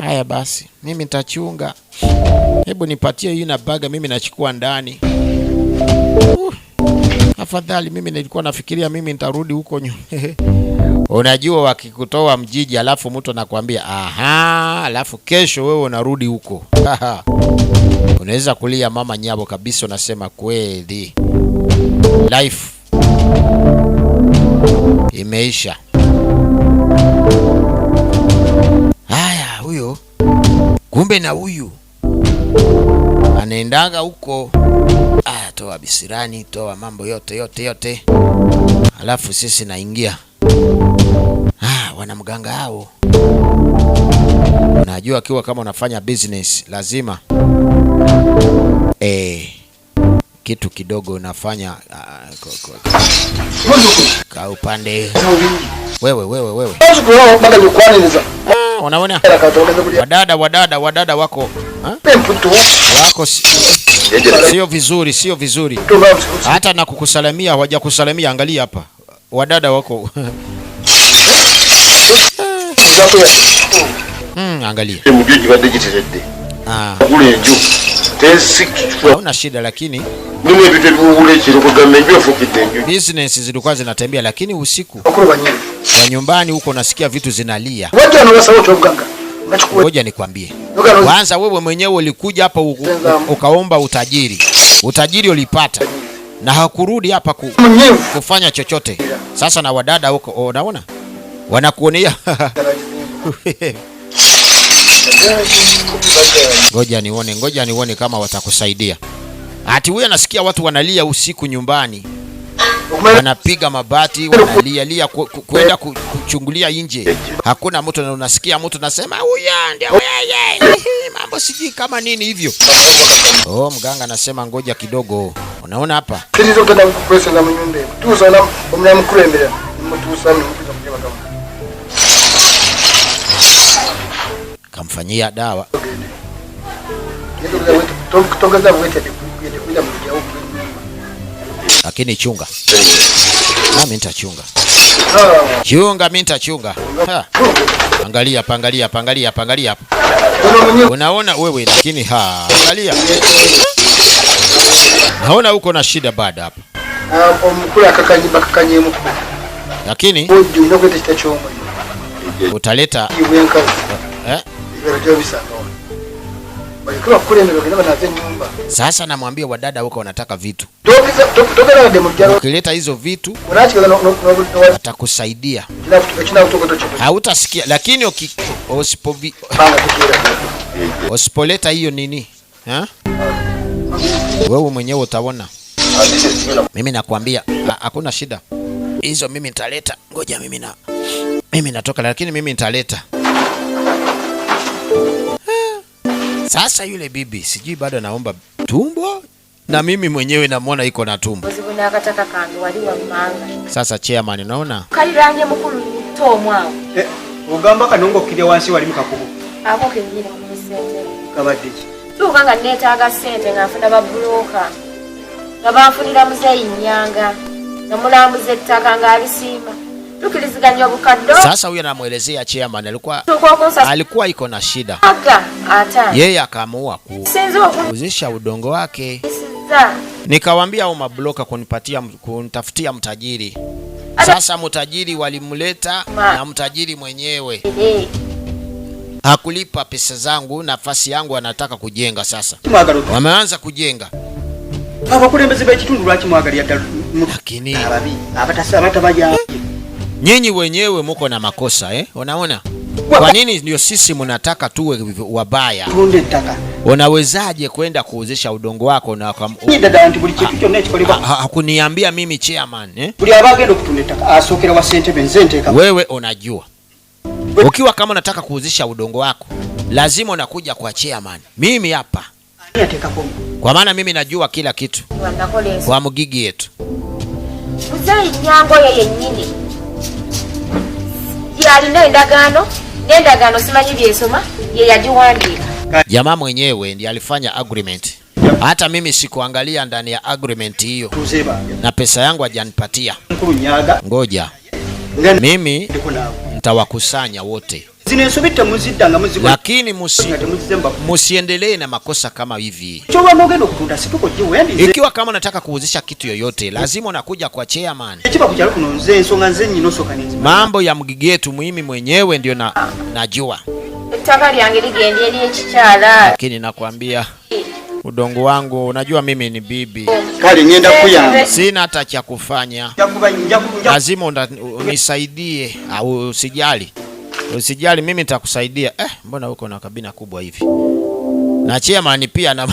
Haya basi, mimi nitachunga. Hebu nipatie hii na baga mimi nachukua ndani. Afadhali mimi nilikuwa nafikiria mimi nitarudi huko nyuma. Unajua wakikutoa mjiji alafu mtu anakuambia alafu kesho wewe unarudi huko. Unaweza kulia mama nyabo kabisa, unasema kweli. Life imeisha. Haya, huyo kumbe na huyu anaendaga huko. Toa bisirani, toa mambo yote. Alafu sisi naingia. Wanamganga hao. Unajua akiwa kama unafanya business lazima kitu kidogo unafanya ka upande. Wewe. Unaona? Wadada wako. Wako sio vizuri. Hata na kukusalamia hawajakusalamia, angalia hapa. Wadada wako. Angalia. Hauna shida lakini business zilikuwa zinatembea lakini usiku kwa nyumbani huko nasikia vitu zinalia. Ngoja nikwambie. Kwanza wewe mwenyewe ulikuja hapa ukaomba utajiri ulipata na hakurudi hapa kufanya chochote. Sasa na wadada huko unaona wanakuonea Ngoja nione kama watakusaidia. Ati huyu anasikia watu wanalia usiku nyumbani. Wanapiga mabati, wanalia kwenda kuchungulia nje. Hakuna mtu, na unasikia mtu nasema huyu ndio wewe. Mambo sijui kama nini hivyo. Oh, mganga anasema ngoja kidogo. Unaona hapa? Kamfanyia dawa. Lakini chunga. Mimi nitachunga. Mimi nitachunga. Angalia hapa. Unaona wewe, lakini angalia. Naona uko na shida bado hapa. Lakini utaleta sasa namwambia wadada wako wanataka vitu. Ukileta hizo vitu watakusaidia. Hautasikia, lakini usipoleta hiyo nini? Wewe mwenyewe utaona. Mimi nakwambia hakuna shida. Hizo mimi nitaleta. Ngoja mimi natoka, lakini mimi nitaleta. Sasa yule bibi sijui bado naomba tumbo, na mimi mwenyewe namuona iko na tumbo. Sasa chairman, unaona? Kaliranye mukulu to mwao. Ugamba kanongo kide wansi wali mkakubu. Ako kingine ku sente. Kabadiki. Tukanga netaga sente ngafuna babloka. Nabafunira muzeyi nyanga. Namulambuze ettaka ngalisima. Tukiliziganya bukaddo. Sasa huyu anamuelezea chairman alikuwa iko na shida. Yeye akaamua kuuzisha udongo wake. Nikawaambia au mabloka kunitafutia mtajiri. Sasa mtajiri walimleta na mtajiri mwenyewe hakulipa pesa zangu, nafasi yangu anataka kujenga sasa. Wameanza kujenga. Lakini nyinyi wenyewe mko na makosa unaona? Kwa nini ndio sisi mnataka tuwe wabaya? Unawezaje kwenda kuuzisha udongo wako na hakuniambia mimi chairman Wewe unajua. Ukiwa kama unataka kuuzisha udongo wako, lazima unakuja kwa chairman. Mimi hapa. Kwa maana mimi najua kila kitu. Kwa mugigi yetu. Uzai nyango yenyenyini. Yali nendagano simanyi byesoma ye yajiwandika. Jamaa mwenyewe ndiye alifanya agreement. Hata mimi sikuangalia ndani ya agreement hiyo. Na pesa yangu hajanipatia. Ngoja. Mimi nitawakusanya wote. Lakini musiendelee na makosa kama hivi. Ikiwa kama nataka kuuzisha kitu yoyote, lazima unakuja kwa chairman. Mambo ya mgigi yetu mimi mwenyewe ndio najua. Lakini nakwambia udongo wangu, unajua mimi ni bibi. Sina hata cha kufanya. Lazima unisaidie au usijali. Usijali, mimi nitakusaidia. Mbona uko na kabina kubwa hivi? Na chairman pia na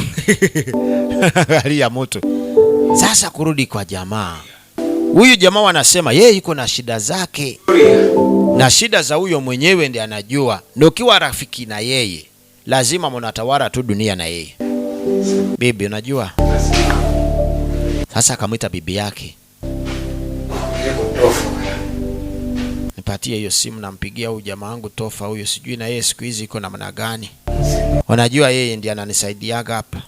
alia moto. Sasa kurudi kwa jamaa. Huyu jamaa wanasema yeye yuko na shida zake. Na shida za huyo mwenyewe ndiye anajua. Ndio ukiwa rafiki na yeye, lazima mnatawala tu dunia na yeye. Bibi unajua? Sasa akamwita bibi yake. Nipatie hiyo simu, nampigia huyu jamaa wangu Tofa huyo, sijui na yeye siku hizi iko namna gani. Unajua yeye ndiye ananisaidiaga hapa.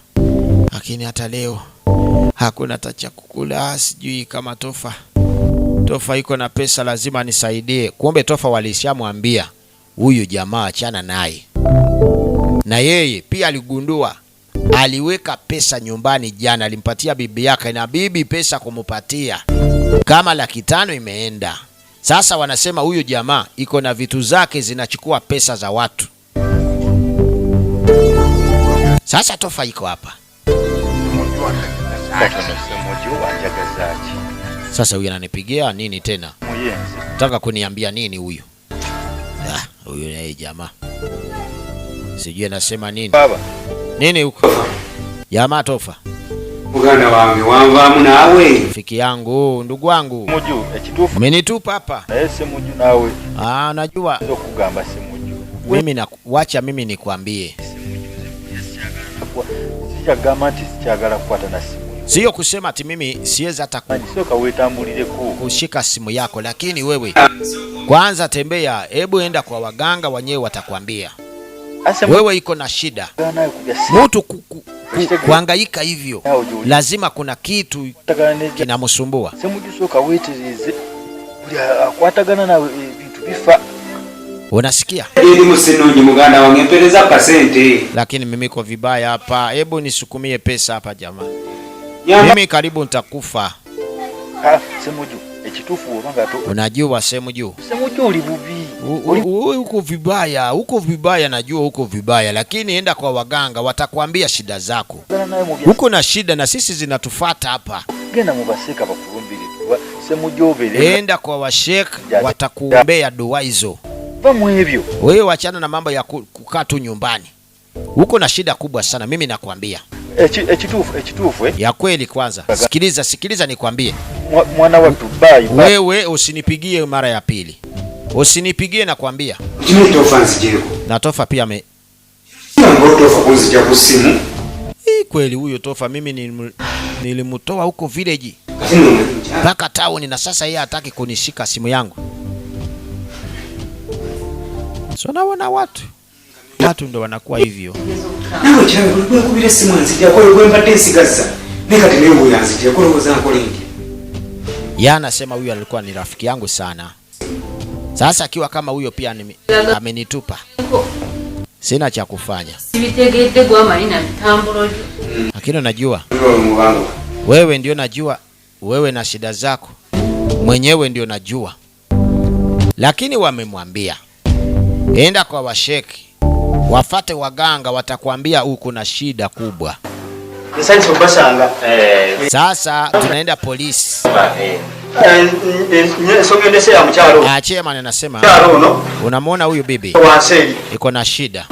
Lakini hata leo hakuna tacha kukula, sijui kama Tofa iko na pesa, lazima nisaidie. Kumbe Tofa walishamwambia huyu jamaa achana naye. Na yeye pia aligundua, aliweka pesa nyumbani jana, alimpatia bibi yake, na bibi pesa kumupatia kama 500,000 imeenda. Sasa wanasema huyu jamaa iko na vitu zake zinachukua pesa za watu. Sasa Tofa iko hapa. Sasa huyu ananipigia nini tena? Nataka kuniambia nini huyu? Huyu naye jamaa. Sijui anasema nini. Baba. Nini huko? Jamaa tofa. Muganda wange wanvamu nawe. Rafiki yangu, ndugu wangu. Muju ekitufu. Umenitupa hapa. Ese muju nawe. Najua. Ndio kugamba si muju. Mimi na wacha mimi nikwambie. Sijagamba ati sichagala kukwata na simu. Sio kusema ati mimi siwezi hata Sio kawetambulire kushika simu yako, lakini wewe kwanza tembea, hebu enda kwa waganga wenyewe watakwambia. Wewe iko na shida. Mtu kuhangaika hivyo. Lazima kuna kitu kinamsumbua. Semujusoka weterize. Akwatagana na bintu bifa. Unasikia? Ili musinonye muganda wange mpeleza pasente. Lakini mimi kwa vibaya hapa. Hebu nisukumie pesa hapa jamaa. Mimi karibu nitakufa. Semuju ekitufu obanga to. Unajua Semuju? Semuju uli bubi. Uko vibaya najua uko vibaya, lakini enda kwa waganga watakwambia shida zako. Uko na shida na sisi zinatufuata hapa. Genda mubaseka bakurumbire. Semuju obele. Enda kwa washek watakuombea dua hizo. Bamwebyo. Wewe wachana na mambo ya kukaa tu nyumbani. Uko na shida kubwa sana, mimi nakwambia. Ekitufu ya kweli kwanza. Sikiliza nikwambie. Mwana wa Dubai. Wewe usinipigie mara ya pili. Usinipigie nakwambia. Jini tofa nzijeko. Na tofa pia Ngo tofa kunzija kusimu. Kweli huyo tofa mimi nilimtoa huko village. Mpaka town na sasa yeye hataki kunishika simu yangu. So naona watu ndio wanakuwa hivyo. Nawe chawe ulikuwa kubira simu nzija kwa hiyo kwemba tensigaza. Nikati leo yanzija kwa roho zangu lingi. Anasema huyo alikuwa ni rafiki yangu sana. Sasa akiwa kama huyo pia amenitupa. Sina cha kufanya. Sibitegedde gwa marina mitambulo. Lakini unajua wewe ndio najua wewe na shida zako. Mwenyewe ndio najua. Lakini wamemwambia enda kwa washeki. Wafate waganga watakwambia uko na shida kubwa. Sasa tunaenda polisi. Chema anasema unamwona huyu bibi iko na shida.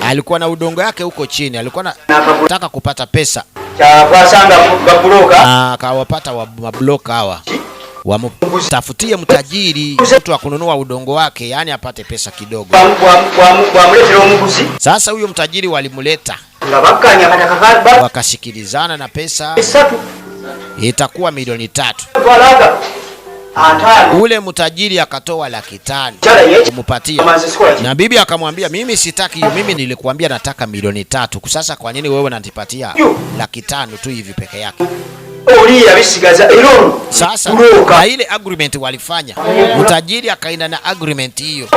Alikuwa na udongo yake huko chini, alikuwa anataka kupata pesa. Akawapata mabloka hawa. Wamtafutie mtajiri mtu wa kununua udongo wake, yani apate pesa kidogo. Sasa huyo mtajiri walimuleta. Wakasikilizana na pesa itakuwa milioni 3. Ule mtajiri akatoa 500,000 kumpatia. Na bibi akamwambia mimi sitaki, mimi nilikuambia nataka milioni 3. Sasa kwa nini wewe unanipatia 500,000 tu hivi peke yake? Sasa na ile agreement walifanya, mtajiri akaenda na agreement hiyo.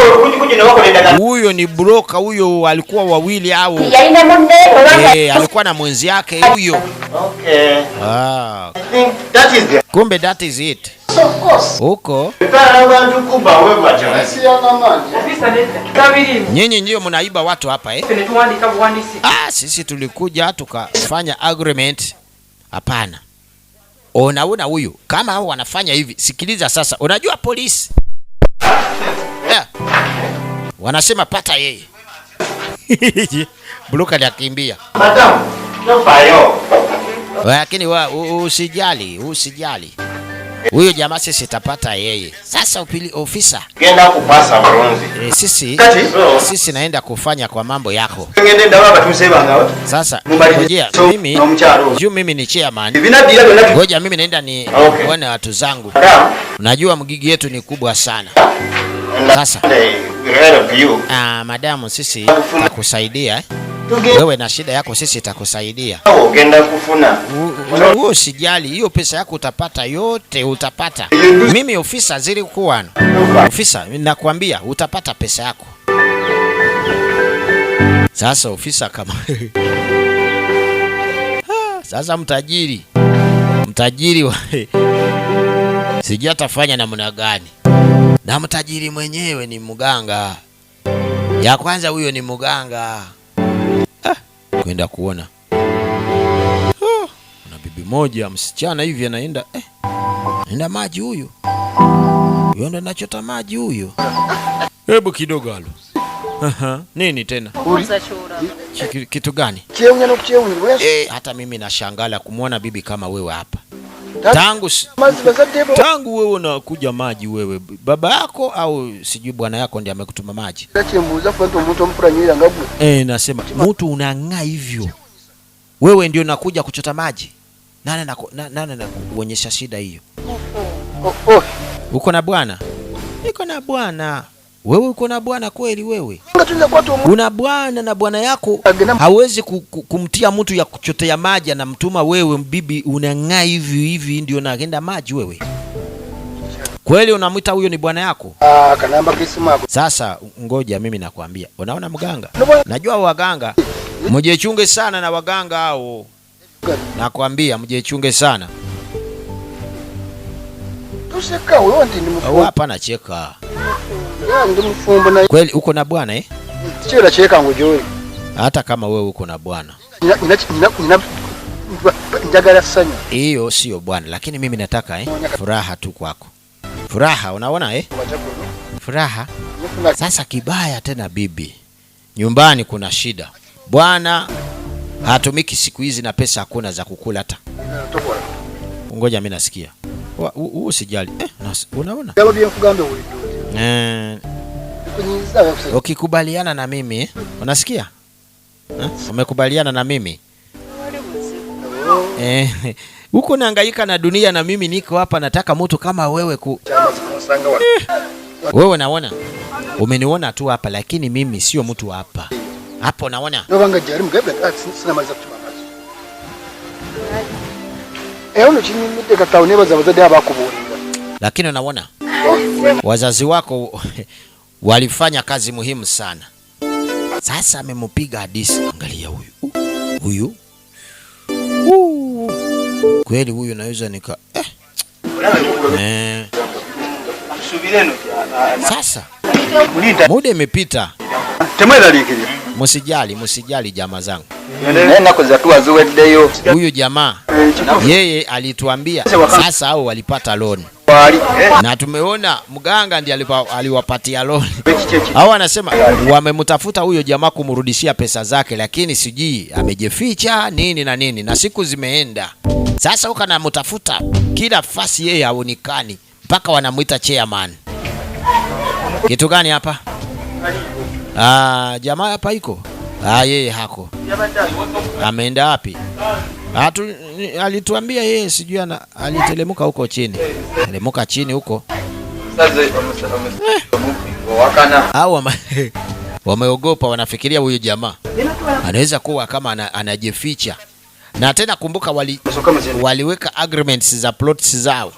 Huyo ni broker, huyo alikuwa wawili au alikuwa na mwenzi yake huyo. Kumbe that is it. Huko nyinyi ndio mnaiba watu hapa sisi tulikuja tukafanya agreement. Hapana. Unaona huyu kama hao wanafanya hivi. Sikiliza sasa. Unajua polisi wanasema pata yeye. Bloka alikimbia. Madam, nafayo. Lakini usijali. Huyo jamaa sisi tapata yeye. Sasa ofisa. Genda kupasa bronze. Sisi naenda kufanya kwa mambo yako. Ngende ndawa batusebanga. Sasa ngojea mimi ni chairman. Ngoja mimi naenda ni wana watu zangu. Unajua mgigi yetu ni kubwa sana. Sasa madamu sisi takusaidia. Wewe na shida yako sisi takusaidia. Ugenda kufuna. Wewe usijali, hiyo pesa yako utapata yote, utapata. Mimi ofisa zilikuwa. Ofisa ninakwambia utapata pesa yako. Sasa ofisa kama sasa mtajiri sijui atafanya namna gani. Na mtajiri mwenyewe ni mganga. Ya kwanza huyo ni mganga. Kwenda kuona. Kuna bibi moja msichana hivi anaenda maji huyo. Yonda anachota maji huyo. Hebu kidogo alo. Nini tena? Kitu gani? Hata mimi nashangala kumwona bibi kama wewe hapa. Tangu wewe unakuja maji wewe. Baba yako au sijui bwana yako ndiye amekutuma maji? Nasema mtu unang'aa hivyo. Wewe ndio unakuja kuchota maji. Nani anakuonyesha shida hiyo? Uko na bwana? Niko na bwana. Wewe uko na bwana kweli wewe? Una bwana na bwana yako hawezi kumtia mtu ya kuchotea maji na mtuma wewe bibi unang'aa hivi ndio unaenda maji wewe. Kweli unamwita huyo ni bwana yako? Kanamba kisimako. Sasa ngoja mimi nakwambia. Unaona mganga? Najua waganga. Mjechunge sana na waganga hao. Nakwambia mjechunge sana. Tuseka wewe ndi mfumbo. Hapa nacheka. Ndi mfumbo na kweli uko na bwana eh? Chira cheka ngojoi. Hata kama wewe uko na bwana. Njagala sanyu. Hiyo sio bwana, lakini mimi nataka furaha tu kwako. Furaha unaona Furaha. Sasa kibaya tena bibi. Nyumbani kuna shida. Bwana hatumiki siku hizi na pesa hakuna za kukula hata. Ngoja mimi nasikia. Usijali. Unaona? Ukikubaliana na mimi, unasikia? Umekubaliana na mimi? Huko nahangaika na dunia na mimi niko hapa nataka mtu kama wewe wewe naona? Umeniona tu hapa lakini mimi sio mtu hapa. Hapo naona? Lakini unaona? Wazazi wako walifanya kazi muhimu sana. Sasa amempiga hadisi. Angalia huyu. Kweli huyu naweza nika Sasa muda imepita. Msijali jamaa zangu. Huyu jamaa yeye alituambia sasa hao walipata loan. Na tumeona mganga ndiye aliwapatia loan. Hao wanasema wamemtafuta huyo jamaa kumrudishia pesa zake lakini sijui amejificha nini na siku zimeenda. Sasa huko anamtafuta kila fasi yeye haonekani mpaka wanamuita chairman. Kitu gani hapa? Jamaa hapa iko. Yeye hako. Ameenda wapi? Alituambia yeye sijui alitelemuka huko chini. Telemuka chini huko. Hao wameogopa wanafikiria huyu jamaa anaweza kuwa kama anajificha. Na tena kumbuka waliweka agreements za plots zao.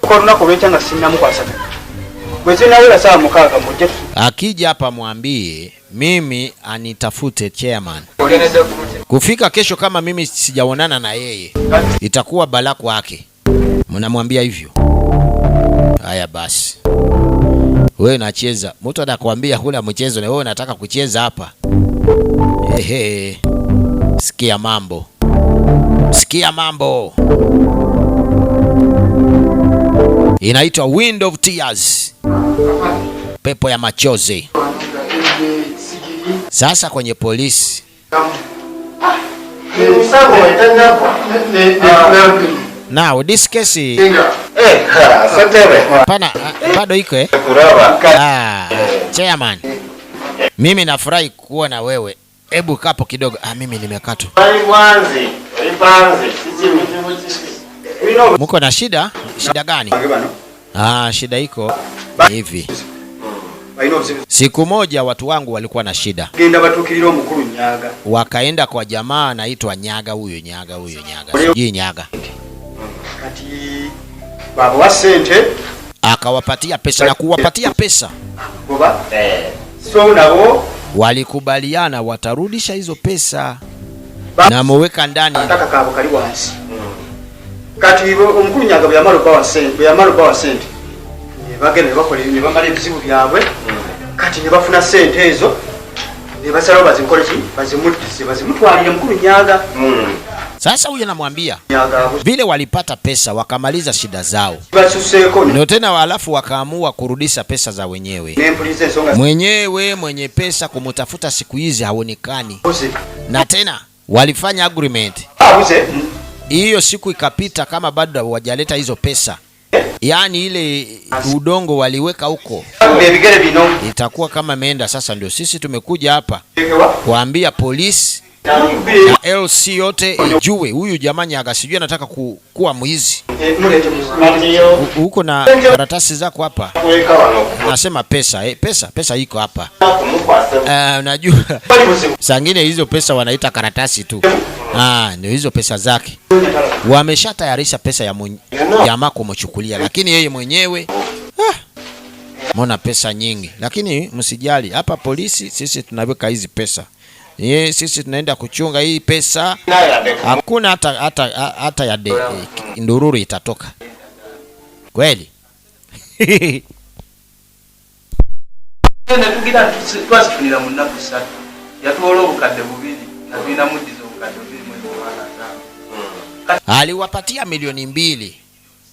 Akija hapa mwambie mimi anitafute chairman. Kufika kesho kama mimi sijaonana na yeye itakuwa balaa kwake. Mnamwambia hivyo. Haya basi. Wewe unacheza. Mtu anakuambia hula mchezo na wewe unataka kucheza hapa. Sikia mambo. Inaitwa Wind of Tears. Pepo ya machozi. Sasa kwenye polisi. Now this case pana bado iko chairman. Mimi nafurahi kuwa na wewe. Hebu kapo kidogo. Mimi nimekatwa. Muko na shida? Shida gani? Shida iko hivi. Siku moja watu wangu walikuwa na shida. Wakaenda kwa jamaa anaitwa Nyaga huyo. Sijui Nyaga. Baba wa sente akawapatia pesa na kuwapatia pesa. So nabo walikubaliana watarudisha hizo pesa na mweka ndani. Nataka kabo kali wansi. Kati omukulu Nyaga byamalo bawa sente. Bagene bakole ne bamala ebizibu byabwe. Kati ne bafuna sente ezo. Ne basala bazinkole ki? Bazimutwalire mukulu Nyaga. Sasa huyu anamwambia vile walipata pesa wakamaliza shida zao, ndio tena halafu wakaamua kurudisha pesa za wenyewe. Mwenye pesa kumutafuta siku hizi haonekani, na tena walifanya agreement hiyo siku ikapita, kama bado hawajaleta hizo pesa, yani ile udongo waliweka huko itakuwa kama imeenda. Sasa ndio sisi tumekuja hapa kuambia polisi na LC yote ijue huyu jamani agasijua anataka kuwa mwizi. Huko na karatasi zako hapa, nasema pesa pesa iko hapa. Unajua sangine hizo pesa wanaita karatasi tu. Ndio hizo pesa zake. Wameshatayarisha pesa ya jamaa kumchukulia, lakini yeye mwenyewe mona pesa nyingi. Lakini msijali, hapa polisi sisi tunaweka hizi pesa. Sisi tunaenda kuchunga hii pesa. Hakuna hata ya ndururu itatoka. Kweli? Aliwapatia milioni 2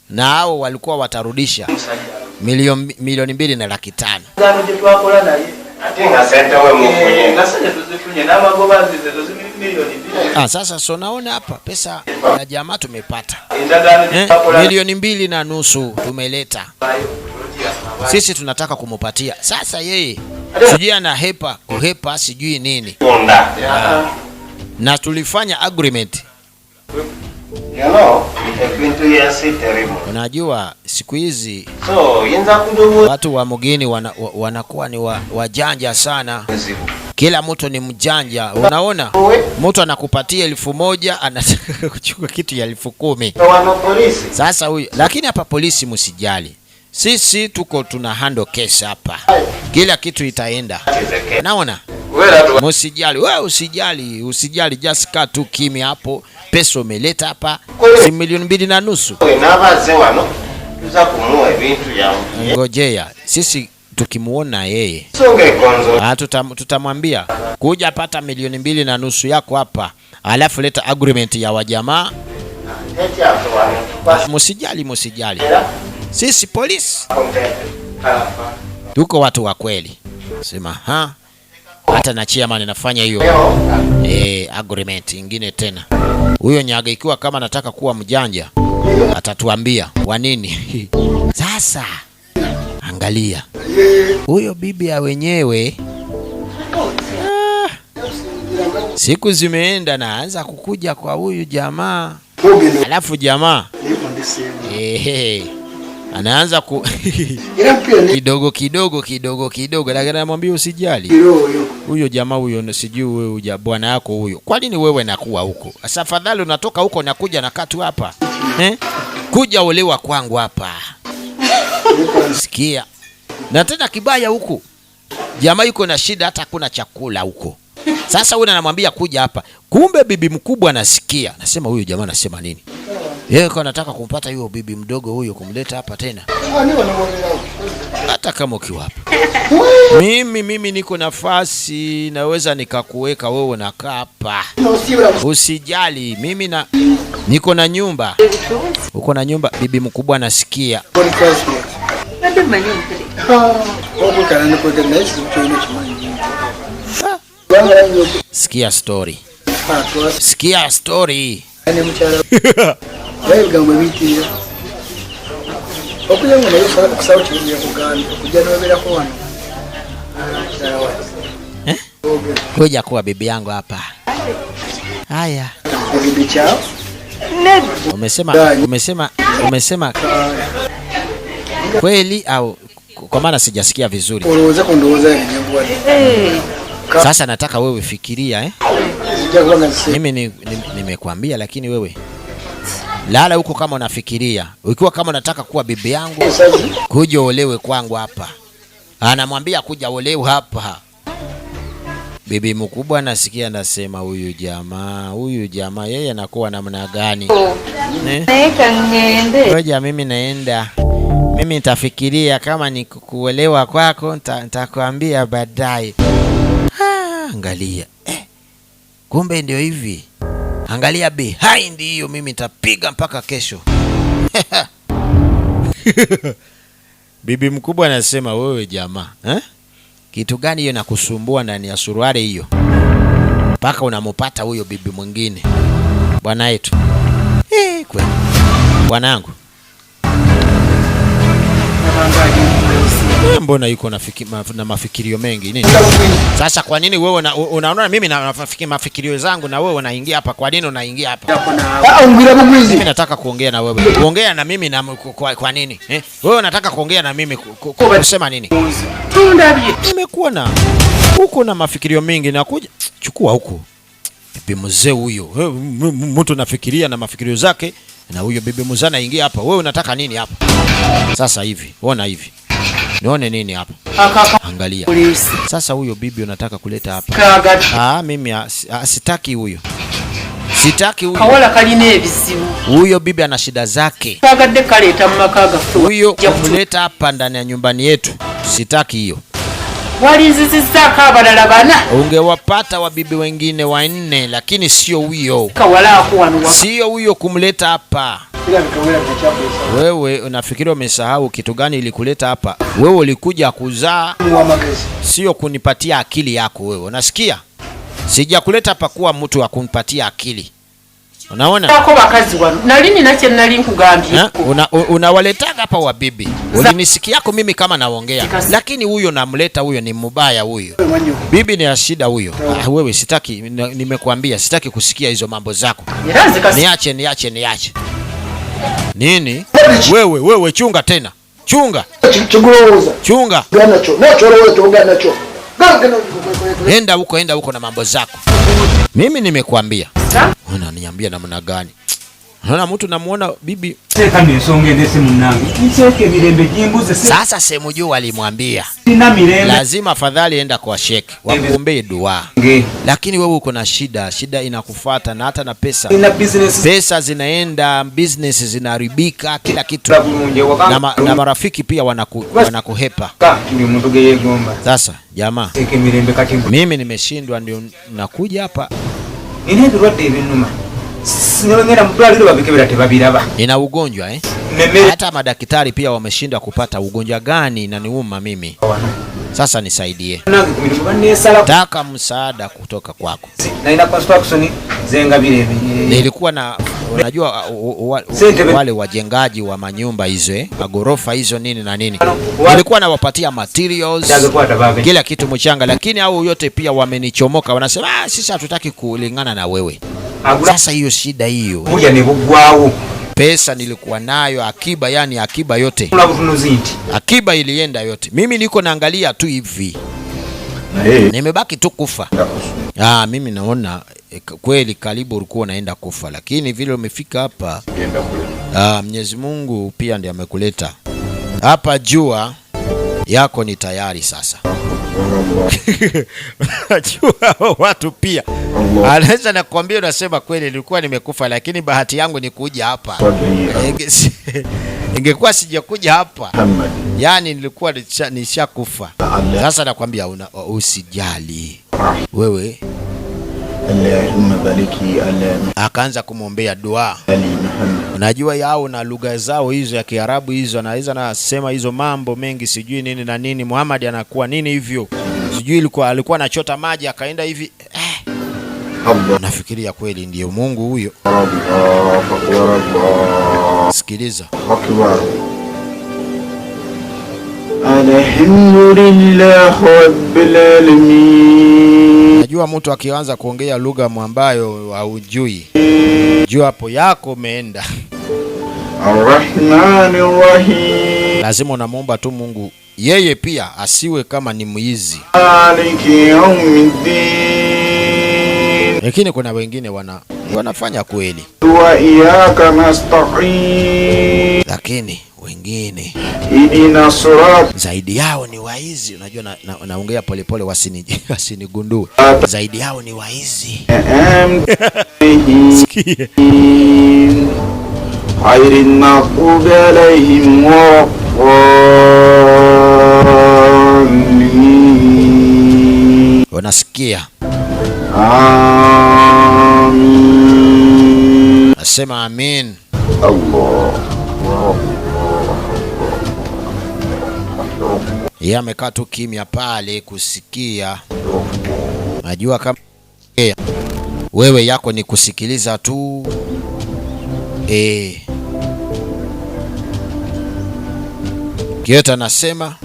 na hao walikuwa watarudisha milioni 2.5 sasa so naona hapa pesa ya jamaa tumepata milioni 2.5 tumeleta. Sisi tunataka kumupatia. Sasa yeye sijui ana kuhepa sijui nini. Na tulifanya agreement. Unajua siku hizi watu wa mgeni wanakuwa ni wajanja sana. Kila mtu ni mjanja. Unaona mtu anakupatia 1,000 anataka kuchukua kitu ya 10,000. Sasa huyu, lakini hapa polisi msijali. Sisi tuko tuna handle case hapa. Kila kitu itaenda. Naona? Msijali, wewe usijali, just kaa tu kimya hapo. Pesa umeleta hapa, si milioni 2.5. Ngojea, sisi tukimuona yeye tutamwambia kuja pata milioni 2.5 yako hapa, alafu leta agreement ya wajamaa. Msijali. Sisi polisi tuko watu wa kweli. Sema hata na chairman nafanya hiyo agreement ingine tena. Huyo nyaga ikiwa kama nataka kuwa mjanja atatuambia kwa nini. Sasa angalia huyo bibi ya wenyewe, siku zimeenda na anza kukuja kwa huyu jamaa, alafu jamaa anaanza kidogo, lakini anamwambia usijali. Huyo jamaa huyo sijui wewe bwana yako huyo. Kwa nini wewe nakuwa huko? Sasa afadhali unatoka huko na kuja na katu hapa. Kuja olewa kwangu hapa. Sikia. Na tena kibaya huko. Jamaa yuko na shida, hata hakuna chakula huko. Sasa wewe unamwambia kuja hapa. Kumbe bibi mkubwa anasikia. Nasema huyu jamaa anasema nini? Yeye kwa nataka kumpata huyo bibi mdogo huyo kumleta hapa tena. Hata kama ukiwa hapa. Mimi niko nafasi, naweza nikakuweka wewe nakaa hapa. Usijali, mimi niko na nyumba. Uko na nyumba, bibi mkubwa anasikia. Sikia story. Kuja kuwa bibi yangu hapa. Haya. Umesema kweli au kwa maana sijasikia vizuri. Sasa nataka wewe fikiria Mimi nimekuambia lakini wewe lala huko kama unafikiria. Ukiwa kama unataka kuwa bibi yangu, kuja olewe kwangu hapa. Anamwambia kuja olewe hapa. Bibi mkubwa anasikia anasema huyu jamaa yeye anakuwa namna gani? Ngoja mimi naenda. Mimi nitafikiria kama ni kuolewa kwako nitakwambia baadaye. Angalia. Kumbe ndio hivi. Angalia behind hiyo, mimi nitapiga mpaka kesho. Bibi mkubwa anasema wewe jamaa, kitu gani hiyo nakusumbua ndani ya suruali hiyo? Mpaka unamupata huyo bibi mwingine. Bwana yetu. Kweli. Bwanangu. Mbona yuko na mafikirio mengi nini? Sasa kwa nini wewe unaona mimi na mafikirio zangu na wewe unaingia hapa? Kwa nini unaingia hapa? Mimi nataka kuongea na wewe. Kuongea na mimi na kwa nini? Wewe unataka kuongea na mimi kusema nini? Nimekuwa na huko na mafikirio mengi na kuja chukua huko. Bibi mzee huyo. Mtu nafikiria na mafikirio zake na huyo bibi mzee anaingia hapa. Wewe unataka nini hapa? Sasa hivi, ona hivi. Nione nini hapa? Angalia. Sasa huyo bibi unataka kuleta hapa. Mimi sitaki huyo. Sitaki huyo. Kawala kaline ebizibu. Huyo bibi ana shida zake. Kagadde kaleta mumakaga. Huyo kumleta hapa ndani ya nyumbani yetu. Sitaki hiyo. Walizizizaka abalala bana. Ungewapata wabibi wengine 4 lakini sio huyo. Kawala akuwanwa. Sio huyo kumleta hapa. Wewe unafikiri umesahau kitu gani ilikuleta hapa? Wewe ulikuja kuzaa, sio kunipatia akili yako wewe. Unasikia? Sijakuleta hapa kuwa mtu wa kunipatia akili. Unaona? Kwa wakazi wanu. Nalini nache nali nkugambye. Unawaletaga hapa wabibi. Ulinisikia yako mimi kama naongea. Lakini huyo namleta huyo ni mbaya huyo. Bibi ni shida huyo. Wewe sitaki, nimekuambia sitaki kusikia hizo mambo zako. Niache. Nini? Wewe chunga tena. Chunga. Enda huko na mambo zako. Mimi nimekuambia. Unaniambia namna gani? Unaona mtu namuona bibi. Sasa sehemu juu alimwambia lazima afadhali enda kwa sheikh wakuombee dua. Lakini wewe uko na shida inakufuata na hata na pesa zinaenda, business zinaharibika, kila kitu. Na marafiki pia wanakuhepa. Sasa jamaa, mimi nimeshindwa ndio nakuja hapa. Nina ugonjwa hata madaktari pia wameshindwa kupata ugonjwa gani na niuma mimi. Sasa nisaidie. Nataka msaada kutoka kwako. Nilikuwa na unajua wale wajengaji wa manyumba hizo magorofa hizo nini na nini. Nilikuwa nawapatia materials kila kitu mchanga, lakini hao yote pia wamenichomoka. Wanasema sisi hatutaki kulingana na wewe. Sasa hiyo shida hiyo. Pesa nilikuwa nayo akiba, yani akiba yote. Akiba ilienda yote. Mimi niko naangalia tu hivi. Nimebaki tu kufa. Mimi naona kweli karibu ulikuwa unaenda kufa, lakini vile umefika hapa. Mwenyezi Mungu pia ndiye amekuleta. Hapa jua yako ni tayari sasa. Najua watu pia anaweza nakwambia unasema kweli nilikuwa nimekufa, lakini bahati yangu ni kuja hapa. Ingekuwa sijakuja hapa, yani nilikuwa nishakufa. Sasa nakwambia usijali wewe. Akaanza kumwombea dua. Unajua yao na lugha zao hizo ya Kiarabu hizo, anaweza nasema hizo mambo mengi sijui nini na nini. Muhammad anakuwa nini hivyo sijui, alikuwa anachota maji akaenda hivi. Nafikiria kweli ndio Mungu huyo. Sikiliza. Alhamdulillah rabbil alamin. Najua mtu akianza kuongea lugha ambayo haujui, jua hapo yako umeenda. Arrahmanir rahim. Lazima unamuomba tu Mungu yeye pia asiwe kama ni mwizi. Maliki yawmiddin. Lakini kuna wengine wanafanya kweli. Wa iyyaka nasta'in. Lakini wengine zaidi yao ni waizi. Unajua naongea polepole wasinigundue. Zaidi yao ni waizi. Sikia. Khairin maghdubi alaihim wa unasikia? Amin. Sema amin. Yeye amekaa tu kimya pale kusikia. Najua kama wewe yako ni kusikiliza tu. Kiota nasema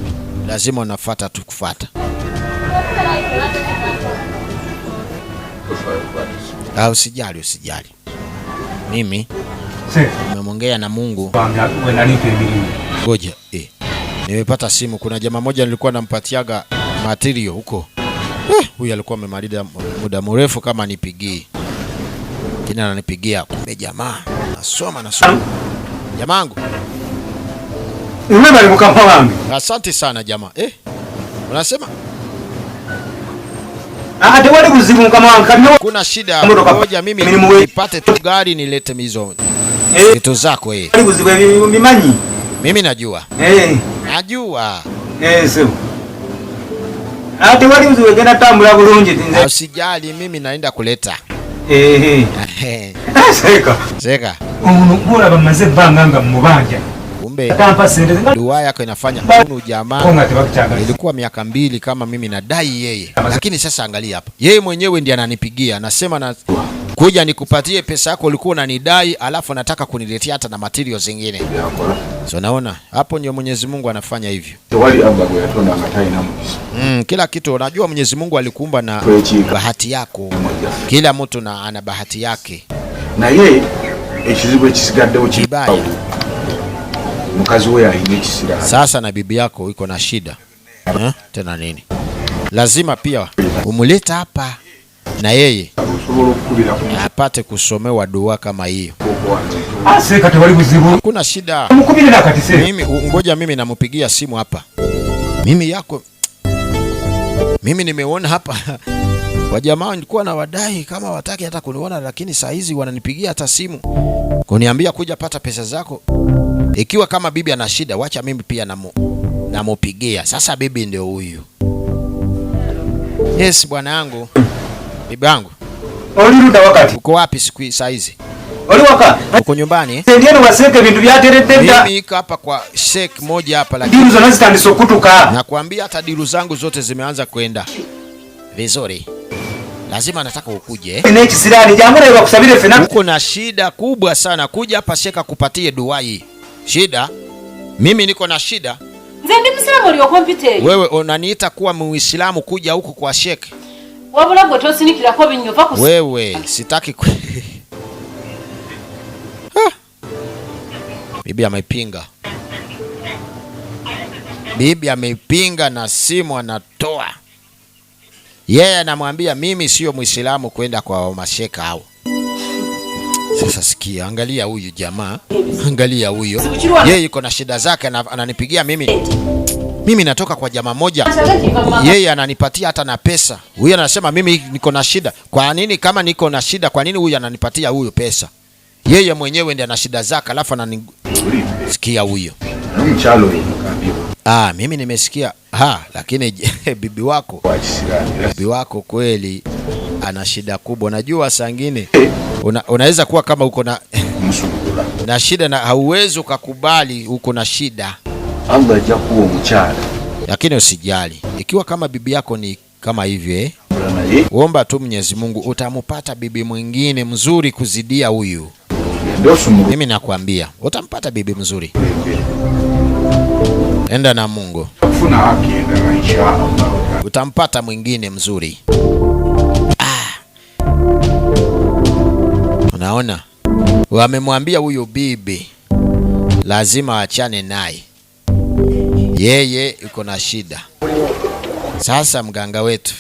lazima unafuata tu kufuata. Usijali. Mimi nimemwongea na Mungu. Ngoja, nimepata simu. Kuna jamaa moja nilikuwa nampatiaga material huko. Huyu alikuwa amemaliza muda mrefu kama nipigie. Kina ananipigia, kumbe jamaa nasoma. Jamaangu. Umeme mkamba wangu. Asante sana jamaa. Unasema? Wale kuzibu mkamba wangu. Kuna shida. Ngoja mimi nipate tu gari nilete mizo. Vitu zako Wale kuzibu mimanyi. Mimi najua. Najua. Sio. Wale kuzibu gena tambula bulungi. Usijali, mimi naenda kuleta. Seka. Unukura bamaze banganga mubanja. Kumbe dua yako inafanya huyu jamaa. Ilikuwa miaka 2 kama mimi nadai yeye. Lakini sasa angalia hapa. Yeye mwenyewe ndiye ananipigia. Anasema na kuja nikupatie pesa yako ulikuwa unanidai, alafu nataka kuniletea hata na material zingine. So naona hapo ndio Mwenyezi Mungu anafanya hivyo. Kila kitu unajua Mwenyezi Mungu alikuumba na bahati yako. Kila mtu ana bahati yake. Na yeye ekizibu ekisigadde ukibaya. Mkazi wewe haini kisira. Sasa na bibi yako iko na shida. Tena nini? Lazima pia umuleta hapa na yeye apate kusomewa dua kama hiyo. Kati wali kuzibu. Hakuna shida. Mimi ngoja mimi namupigia simu hapa. Mimi nimeona hapa wa jamaa nilikuwa na wadai kama wataki hata kuniona, lakini saa hizi wananipigia hata simu kuniambia kuja pata pesa zako. Ikiwa kama bibi ana shida, wacha mimi pia namupigia. Sasa bibi ndio huyu. Yes bwana yangu. Bibi yangu. Uliruda wakati. Uko wapi siku saa hizi? Uliwaka. Uko nyumbani? Ndiye waseke vindu vya teretenda. Mimi niko hapa kwa shek moja hapa, lakini diru zote zitandiswa kutuka. Nakwambia hata diru zangu zote zimeanza kwenda vizuri. Lazima nataka ukuje. Ni kisirani jambo la kusabiri fena. Uko na shida kubwa sana, kuja hapa sheka kupatie dua hii. Shida? Mimi niko na shida. Nzendi Muislamu oli okompite. Wewe unaniita kuwa Muislamu kuja huku kwa shek. Wabula gwe tosinikira ko binyova ku. Wewe sitaki Bibi amepinga. Bibi amepinga na simu anatoa. Yeye anamwambia mimi sio Muislamu kwenda kwa masheka hao. Sasa sikia, angalia huyu jamaa. Angalia huyo. Yeye yuko na shida zake na ananipigia mimi natoka kwa jamaa moja. Yeye ananipatia hata na pesa. Huyu anasema mimi niko na shida. Kwa nini kama niko na shida, kwa nini huyu ananipatia huyu pesa? Yeye mwenyewe ndiye ana shida zake, alafu sikia huyo. Mimi nimesikia. Lakini bibi wako kweli ana shida kubwa. Najua saa nyingine unaweza kuwa kama uko na shida na hauwezi ukakubali uko na shida. Lakini usijali. Ikiwa kama bibi yako ni kama hivyo, omba tu Mwenyezi Mungu utamupata bibi mwingine mzuri kuzidia huyu. Mimi nakwambia utampata bibi mzuri. Enda na Mungu. Utampata mwingine mzuri. Unaona? Wamemwambia huyo bibi lazima achane naye. Yeye yuko na shida. Sasa mganga wetu.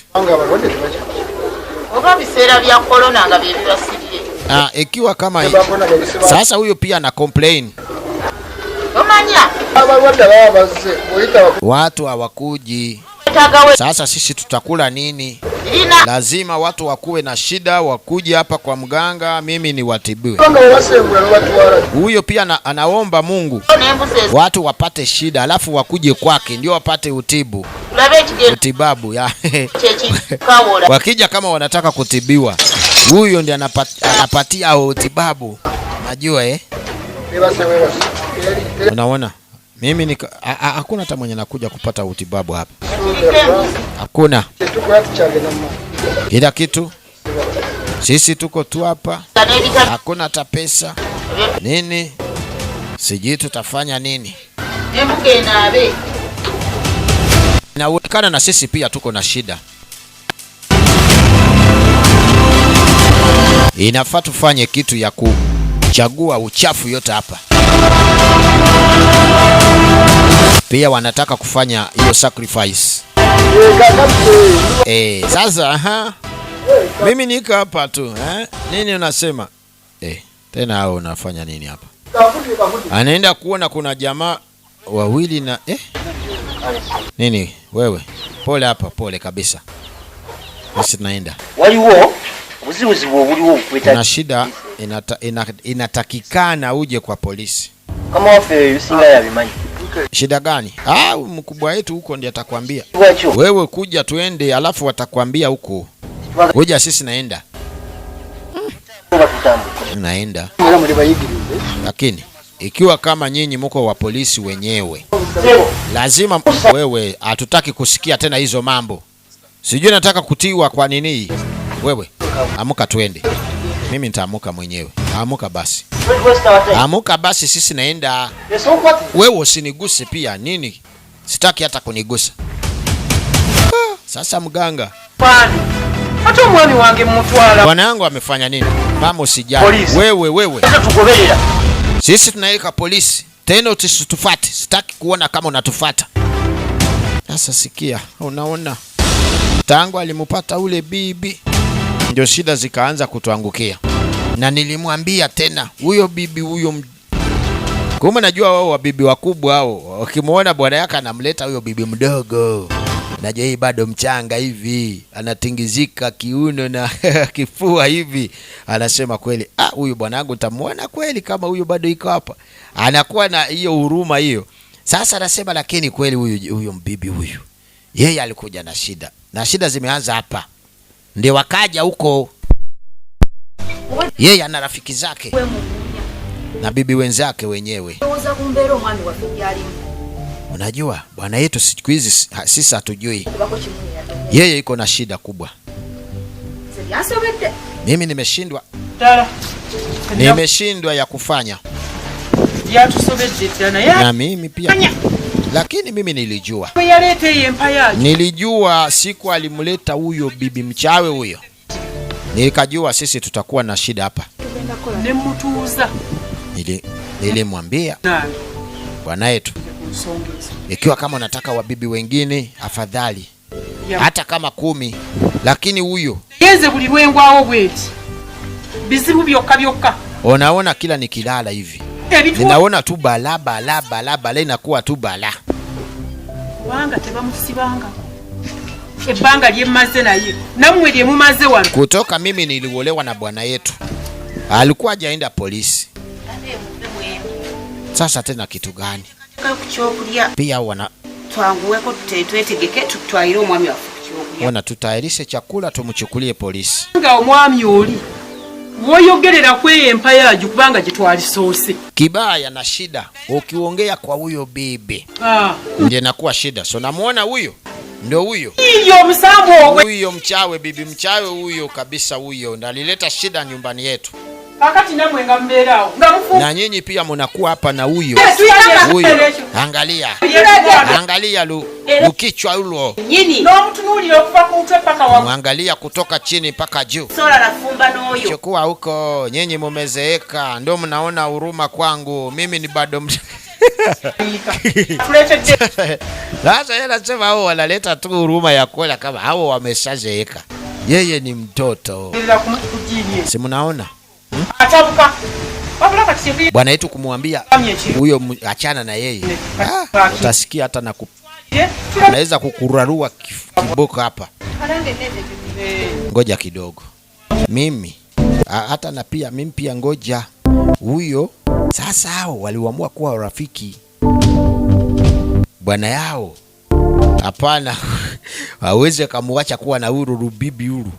Oba biseera bya corona nga bibasirie. Ikiwa kama sasa huyo pia ana complain. Omanya. Watu hawakuji. Sasa sisi tutakula nini? Lazima watu wakuwe na shida wakuje hapa kwa mganga, mimi ni watibiwe. Huyo pia anaomba Mungu watu wapate shida, alafu wakuje kwake ndio wapate utibabu ya. Wakija kama wanataka kutibiwa, huyo ndiye anapatia utibabu. Najua Unaona? Mimi hakuna hata mwenye nakuja kupata utibabu hapa. Hakuna. Kila kitu sisi tuko tu hapa. Hakuna hata pesa. Nini? Sijui tutafanya nini. Inaonekana na sisi pia tuko na shida. Inafaa tufanye kitu ya kuchagua uchafu yote hapa. Pia wanataka kufanya hiyo sacrifice. Sasa mimi niko hapa tu, Nini unasema? Tena hao unafanya nini hapa? Anaenda kuona kuna jamaa wawili na Nini wewe? Pole hapa, pole kabisa. Sisi tunaenda. Waliwo uzibuzibu obuliwo kweta. Na shida inatakikana uje kwa polisi. Kama wafe yusinga yabimanyi. Shida gani? Mkubwa wetu huko ndiye atakwambia. Wewe kuja tuende alafu watakwambia huko. Kuja sisi naenda. Naenda. Lakini ikiwa kama nyinyi mko wa polisi wenyewe, lazima wewe hatutaki kusikia tena hizo mambo. Sijui nataka kutiwa kwa nini. Wewe amuka tuende. Mimi nitaamuka mwenyewe. Amuka basi. Amuka basi sisi naenda. Wewe usiniguse pia nini? Sitaki hata kunigusa. Sasa mganga. Hata mwani wange mutwala. Bwana yangu amefanya nini? Mama usijali. Wewe. Sisi tunaeleka polisi. Tena usitufuate. Sitaki kuona kama unatufuata. Sasa sikia, unaona? Tangu alimupata ule bibi ndio shida zikaanza kutuangukia. Na nilimwambia tena huyo bibi huyo Kuma najua wao wabibi wakubwa hao. Ukimuona bwana yake anamleta huyo bibi mdogo. Najua hii bado mchanga hivi, anatingizika kiuno na kifua hivi. Anasema kweli, huyu bwanangu nitamuona kweli kama huyu bado iko hapa. Anakuwa na hiyo huruma hiyo. Sasa anasema lakini kweli huyu mbibi huyu, yeye alikuja na shida. Na shida zimeanza hapa. Ndio wakaja huko. Yeye ana rafiki zake na bibi wenzake wenyewe. Unajua bwana yetu siku hizi sisi hatujui. Yeye iko na shida kubwa. Mimi nimeshindwa. Nimeshindwa ya kufanya. Na mimi pia. Lakini mimi nilijua. Nilijua siku alimleta huyo bibi mchawe huyo. Nilikajua sisi tutakuwa na shida hapa. Nilimwambia bwana yetu, ikiwa kama unataka wabibi wengine afadhali hata kama 10, lakini huyo yeze buli lwengwawo bweti bizibu byokka. Unaona kila nikilala hivi ninaona tu bala inakuwa tu bala. Wanga tebamusibanga ebanga lyemaze naye namwe lyemumaze wano. Kutoka mimi niliolewa na bwana yetu alikuwa hajaenda polisi. Sasa tena kitu gani? Pia wana twanguweko twetegeke tutwaire omwami wafu kuchokulya. Wana tutayarishe chakula tumchukulie polisi. Nga omwami oli woyogerera kwe empaya kubanga gitwali soose. Kibaya na shida ukiongea kwa huyo bibi. Ndiye nakuwa shida. So namuona huyo. Ndio huyo. Hiyo msambo huyo mchawe, bibi mchawe huyo kabisa huyo. Ndalileta shida nyumbani yetu. Kakati namwe ngamberao. Ngamufu. Na nyinyi pia mnakuwa hapa na huyo. Huyo. Angalia lukichwa ulo. Nyini. No mtunulira okuva ku mutwe paka wangu. Angalia kutoka chini paka juu. Sola la fumba noyo. Chukua huko, nyinyi mumezeeka, ndio mnaona huruma kwangu. Mimi ni bado Sasa yeye anasema hao wanaleta tu huruma ya kwela kama hao wameshazeeka. Yeye ni mtoto. Si mnaona? Atabuka. Bwana yetu kumwambia huyo achana na yeye. Utasikia hata na anaweza kukurarua kiboko hapa. Ngoja kidogo. Mimi hata na pia mimi pia ngoja. Huyo sasa hao waliamua kuwa rafiki. Bwana yao hapana hawezi kumwacha kuwa na huru bibi huru.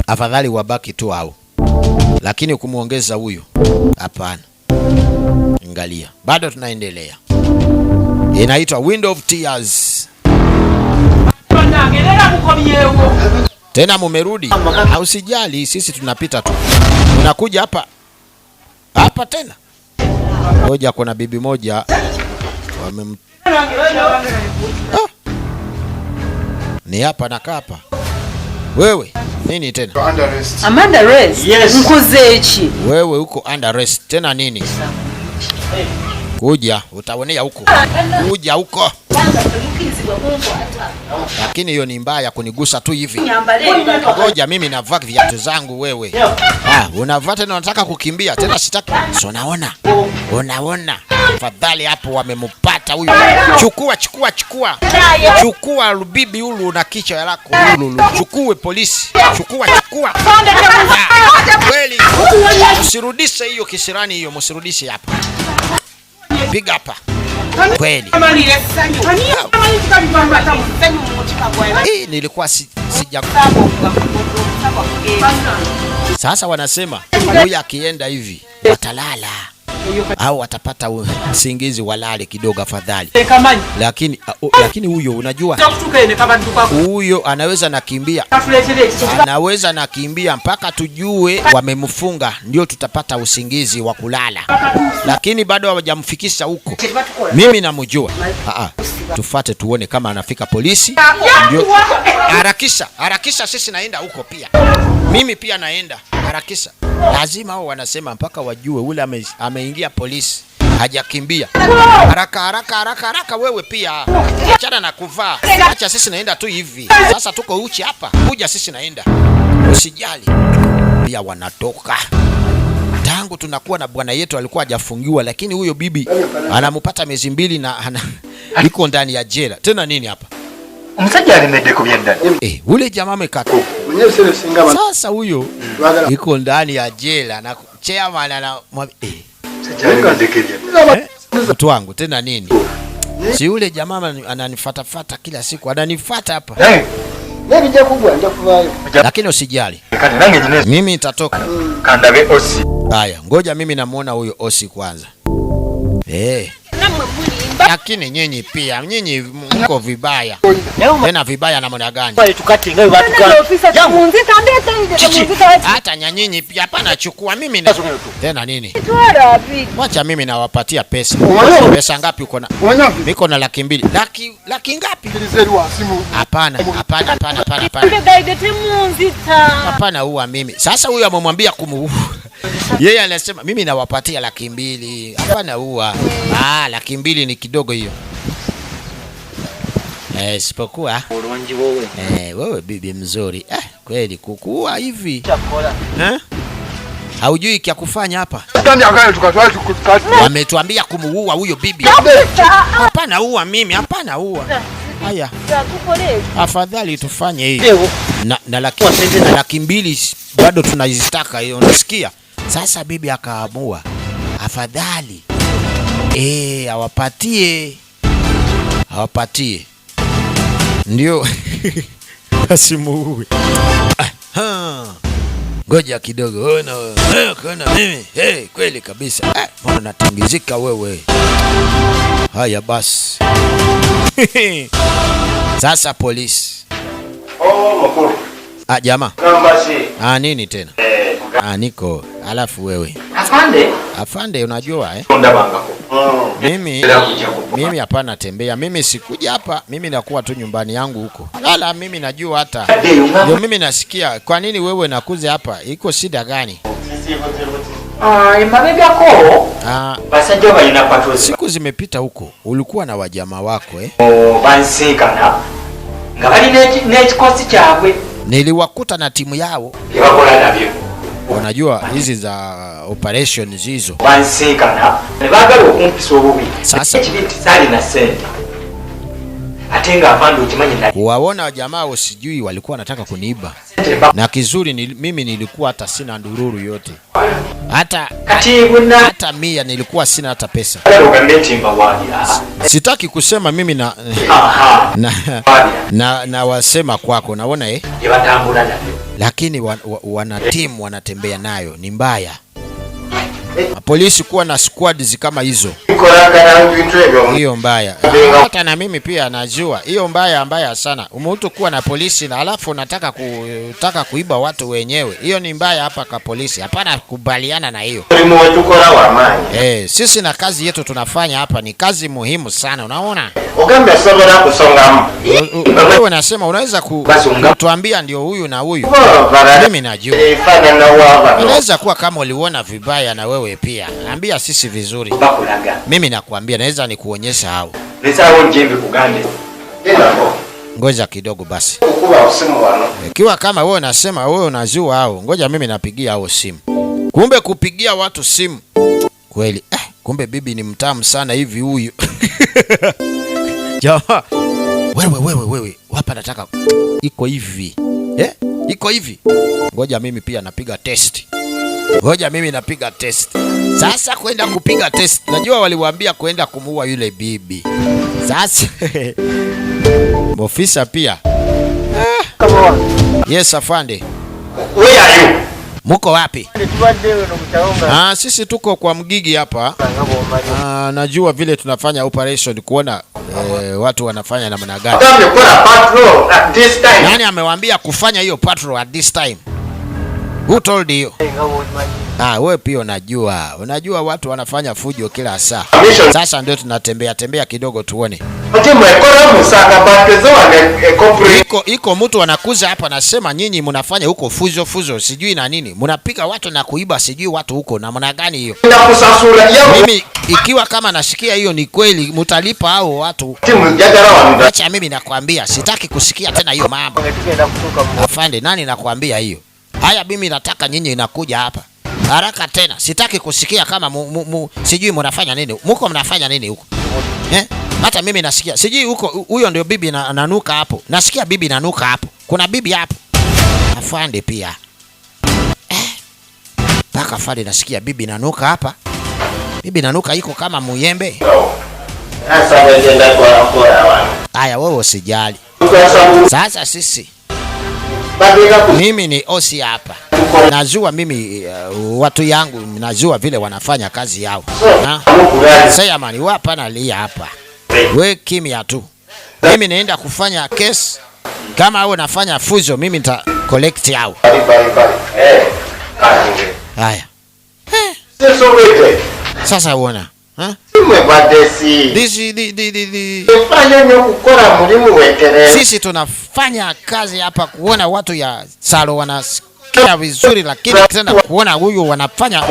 Afadhali wabaki tu hao. Lakini kumuongeza huyu hapana. Angalia. Bado tunaendelea. Inaitwa Wind of Tears. Tena mumerudi. Usijali, sisi tunapita tu. Unakuja hapa. Hapa tena. Ngoja kuna bibi moja ni hapa na hapa. Wewe nini tena? Amanda arrest. Yes. Nkuzechi. Wewe uko under arrest tena nini? Kuja utaonea huko. Kuja huko. Lakini hiyo ni mbaya kunigusa tu hivi. Ngoja mimi navaa viatu zangu wewe. Unavaa tena unataka kukimbia tena sitaki. So naona. Unaona. Fadhali hapo wamempata huyu. Chukua. Chukua bibi hulu na kichwa lako hulu. Chukue polisi. Chukua. Kweli. Usirudishe hiyo kisirani hiyo, msirudishe hapa. Piga hapa. Kweli. Nilikuwa sija. Sasa wanasema huyu akienda hivi watalala au watapata usingizi walale kidogo afadhali. Lakini huyo unajua huyo anaweza nakimbia mpaka tujue wamemfunga ndio tutapata usingizi wa kulala. Lakini bado hawajamfikisha huko. Mimi namjua. Tufate tuone kama anafika polisi. Ndio harakisha sisi naenda huko pia. Mimi pia naenda. Harakisha. Lazima hao wanasema mpaka wajue ule ameingia polisi. Hajakimbia. Haraka wewe pia. Achana na kuvaa. Acha sisi naenda tu hivi. Sasa tuko uchi hapa. Kuja sisi naenda. Usijali. Pia wanatoka. Tangu tunakuwa na bwana yetu alikuwa hajafungiwa, lakini huyo bibi anampata miezi 2 na iko ndani ya jela. Tena nini hapa? Msajja alimede kubyenda. Ule jamaa amekata. Sasa huyo iko ndani ya jela na chairman ana mtu wangu tena nini? Si yule jamaa ananifuata kila siku, ananifuata hapa. Lakini usijali. Mimi nitatoka. Kandabe osi. Haya, ngoja mimi namuona huyo osi kwanza. Lakini nyinyi pia, nyinyi mko vibaya. Tena vibaya namna gani? Hata nyinyi pia hapana chukua mimi na tena nini? Wacha mimi nawapatia pesa. Pesa ngapi uko na? Niko na 200,000. Laki ngapi? Hapana. Hapana huwa mimi. Sasa huyu amemwambia kumuua. Yeye anasema mimi nawapatia 200,000. Hapana huwa. 200,000 ni kidogo hiyo. Sipokuwa wewe bibi mzuri. Kweli kukuua hivi. Haujui kia kufanya hapa. Wametuambia kumuua huyo bibi. Hapana huwa mimi, hapana huwa. Haya. Afadhali tufanye hiyo. Na 200,000 bado tunazitaka hiyo, unasikia? Sasa bibi akaamua afadhali awapatie ndio asimuue. Ngoja kidogo. Kuna mimi kweli kabisa. Mbona natingizika wewe? Haya basi. Sasa polisi. Makuru. Jamaa. Nini tena? Niko. Alafu wewe. Afande unajua Mimi hapana tembea. Mimi sikuja hapa. Mimi nakuwa tu nyumbani yangu huko. Wala mimi najua hata. Ndio mimi nasikia. Kwa nini wewe nakuze hapa? Iko shida gani? Siku zimepita huko. Ulikuwa na wajamaa wako bansikana. Ngabali n'ekikosi kyabwe. Niliwakuta na timu yao. Unajua hizi za operations hizo. Bansikana. Nebagala okumpisa obubi. Sasa ekibiti sali na sente. Atenga afande ukimanyi ndani. Waona jamaa usijui walikuwa wanataka kuniiba. Na kizuri mimi nilikuwa hata sina ndururu yote. Hata 100 nilikuwa sina hata pesa. Sitaki kusema mimi na wasema kwako, naona Yabatambula nabyo. lakini wana team wanatembea nayo ni mbaya. Polisi kuwa na squads kama hizo, hiyo mbaya. Hata na mimi pia najua hiyo mbaya sana. Mtu kuwa na polisi na alafu unataka kuiba watu wenyewe, hiyo ni mbaya hapa kwa polisi. Hapana kubaliana na hiyo. Sisi na kazi yetu tunafanya hapa ni kazi muhimu sana, unaona? Wewe unasema unaweza kutuambia ndio huyu na huyu. Mimi najua. Unaweza kuwa kama uliona vibaya na wewe pia. Ambia sisi vizuri. Mimi nakwambia naweza nikuonyesha hao. Ngoja kidogo basi. Ikiwa kama wewe unasema wewe unajua hao, ngoja mimi napigia hao simu. Kumbe kupigia watu simu. Kweli. Kumbe bibi ni mtamu sana hivi huyu. Jamaa. Wewe. Hapa nataka iko hivi. Iko hivi. Ngoja mimi pia napiga test. Sasa kwenda kupiga test. Najua waliwaambia kwenda kumuua yule bibi. Sasa ofisa pia. Yes afande. Where are you? Muko wapi? Sisi tuko kwa mgigi hapa. Najua vile tunafanya operation kuona watu wanafanya namna gani. Nani amewaambia kufanya hiyo patrol at this time? Who told you? Wewe pia unajua watu wanafanya fujo kila saa. Sasa ndio tunatembea kidogo tuone. Iko mtu anakuza hapa anasema nyinyi mnafanya huko fujo sijui na nini. Mnapiga watu na kuiba sijui watu huko na mna gani hiyo? Mimi ikiwa kama nasikia hiyo ni kweli mtalipa hao watu. Acha mimi nakwambia sitaki kusikia tena hiyo mambo. Afande nani nakwambia hiyo? Haya mimi nataka nyinyi inakuja hapa. Haraka tena. Sitaki kusikia kama sijui mnafanya nini. Mko mnafanya nini huko? Hata mimi nasikia. Sijui huko huyo ndio bibi ananuka hapo. Nasikia bibi ananuka hapo. Kuna bibi hapo. Afande pia. Paka afande nasikia bibi ananuka hapa. Bibi ananuka iko kama muyembe. Haya wewe usijali. Sasa sisi mimi ni osi hapa. Najua mimi watu yangu najua vile wanafanya kazi yao. Sasa mani wapa na lia hapa. We kimya tu. Mimi naenda kufanya case. Kama wewe unafanya fujo mimi nita collect yao. Haya. Sasa uona. Sisi tunafanya kazi hapa kuona watu ya salo wanasikia vizuri, lakini tena kuona huyu wanafanya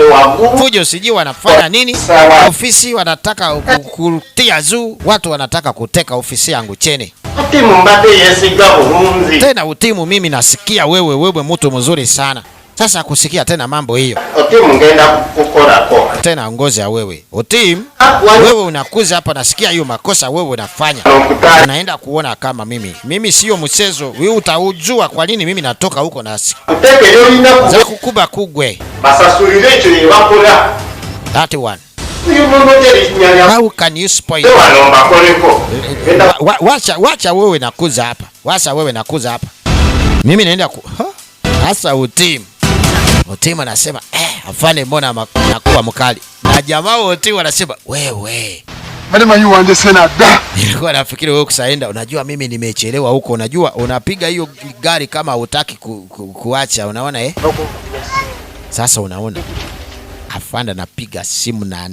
fujo sijui wanafanya nini. Ofisi wanataka kutia juu, watu wanataka kuteka ofisi yangu cheni. Tena utimu mimi nasikia wewe mtu mzuri sana. Sasa kusikia tena mambo hiyo. Otimu ngenda kukora kwa. Tena ngozi ya wewe. Otimu, wewe unakuza hapa nasikia hiyo makosa wewe unafanya. Unaenda kuona kama mimi sio mchezo. Wewe utaujua kwa nini mimi natoka huko na uteke leo ina za kukuba kugwe. Basasulire cyo yebakora. That one. How can you spoil? Wacha wewe nakuza hapa. Mimi naenda hasa utimu. Utimu anasema afanye mbona nakuwa mkali. Na jamaa utimu anasema wewe. Madema yu wanje sena da. Nilikuwa nafikiri wewe kusaenda. Unajua mimi nimechelewa huko. Unajua unapiga hiyo gari kama hutaki kuacha. Unaona Sasa unaona. Afanda napiga simu na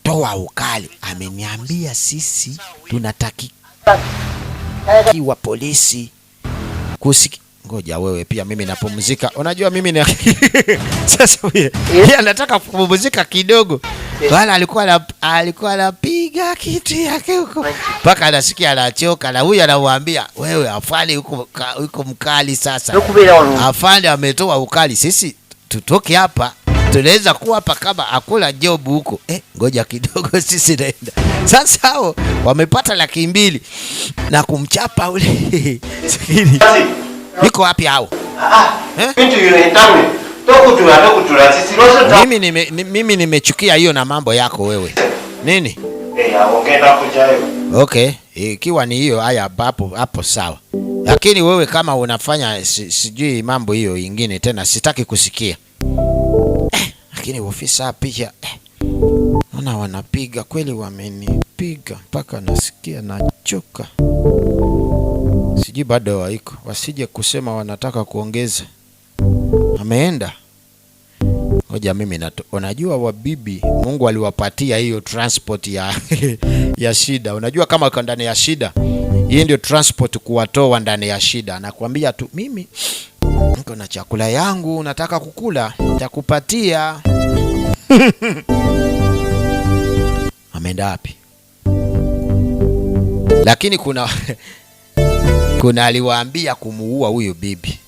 toa ukali. Ameniambia sisi tunataki kiwa polisi Ngoja wewe pia mimi napumzika. Unajua mimi ni sasa yeye anataka kupumzika kidogo. Wala alikuwa anapiga kitu yake huko. Paka anasikia anachoka na huyu anamwambia wewe afande huko mkali sasa. Afande ametoa ukali. Sisi tutoke hapa. Tunaweza kuwa hapa kama akula job huko. Ngoja kidogo sisi naenda. Sasa hao wamepata 200,000 na kumchapa ule. Niko wapi hao? Mimi nimechukia hiyo na mambo yako wewe. Nini? Okay, ikiwa ni hiyo haya hapo sawa. Lakini wewe kama unafanya sijui mambo hiyo ingine tena sitaki kusikia. Lakini ofisa pia naona wanapiga kweli, wamenipiga mpaka nasikia nachoka. Sijui bado waiko, wasije kusema wanataka kuongeza. Ameenda. Ngoja mimi unajua wabibi Mungu aliwapatia hiyo transport ya shida. Unajua kama uko ndani ya shida, hii ndio transport kuwatoa ndani ya shida. Anakuambia tu mimi niko na chakula yangu nataka kukula, nitakupatia. Ameenda wapi? Lakini kuna aliwaambia kumuua huyo bibi.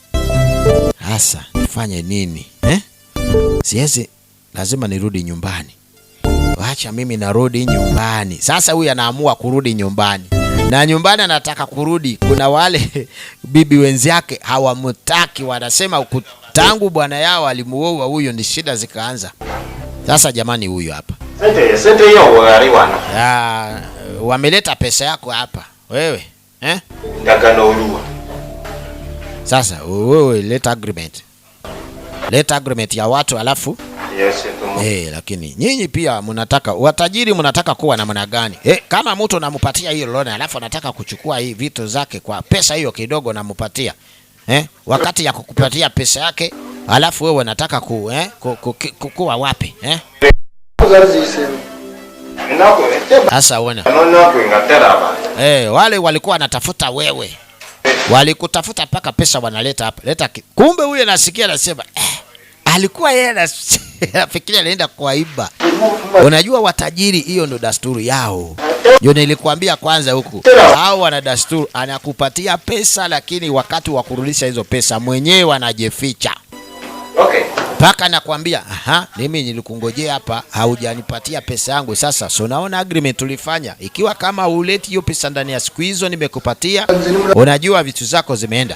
Hasa nifanye nini? Siwezi, lazima nirudi nyumbani. Wacha mimi narudi nyumbani. Sasa huyu anaamua kurudi nyumbani. Na nyumbani anataka kurudi. Kuna wale bibi wenzake hawamtaki, wanasema tangu bwana yao alimuoa huyo ni shida zikaanza. Sasa jamani huyu hapa. Sente hiyo waliwana. Wameleta pesa yako hapa. Wewe, Ndagano ulua. Sasa wewe leta agreement. Leta agreement ya watu alafu. Yes, lakini nyinyi pia mnataka watajiri, mnataka kuwa na maana gani? Kama mtu nampatia hiyo loan alafu anataka kuchukua hii vitu zake kwa pesa hiyo kidogo nampatia. Wakati ya kukupatia pesa yake alafu wewe unataka kuwa wapi? Sasa uone. Wale walikuwa wanatafuta wewe. Walikutafuta paka pesa wanaleta hapa. Leta kumbe huyo nasikia anasema alikuwa yeye anafikiria anaenda kuiba. Unajua watajiri hiyo ndo dasturi yao. Ndio nilikwambia kwanza huku. Hao wana dasturi, anakupatia pesa lakini wakati wa kurudisha hizo pesa mwenyewe anajificha. Okay. Paka nakwambia, mimi nilikungojea hapa, haujanipatia pesa yangu. Sasa so naona agreement tulifanya. Ikiwa kama uleti hiyo pesa ndani ya siku hizo nimekupatia, unajua vitu zako zimeenda.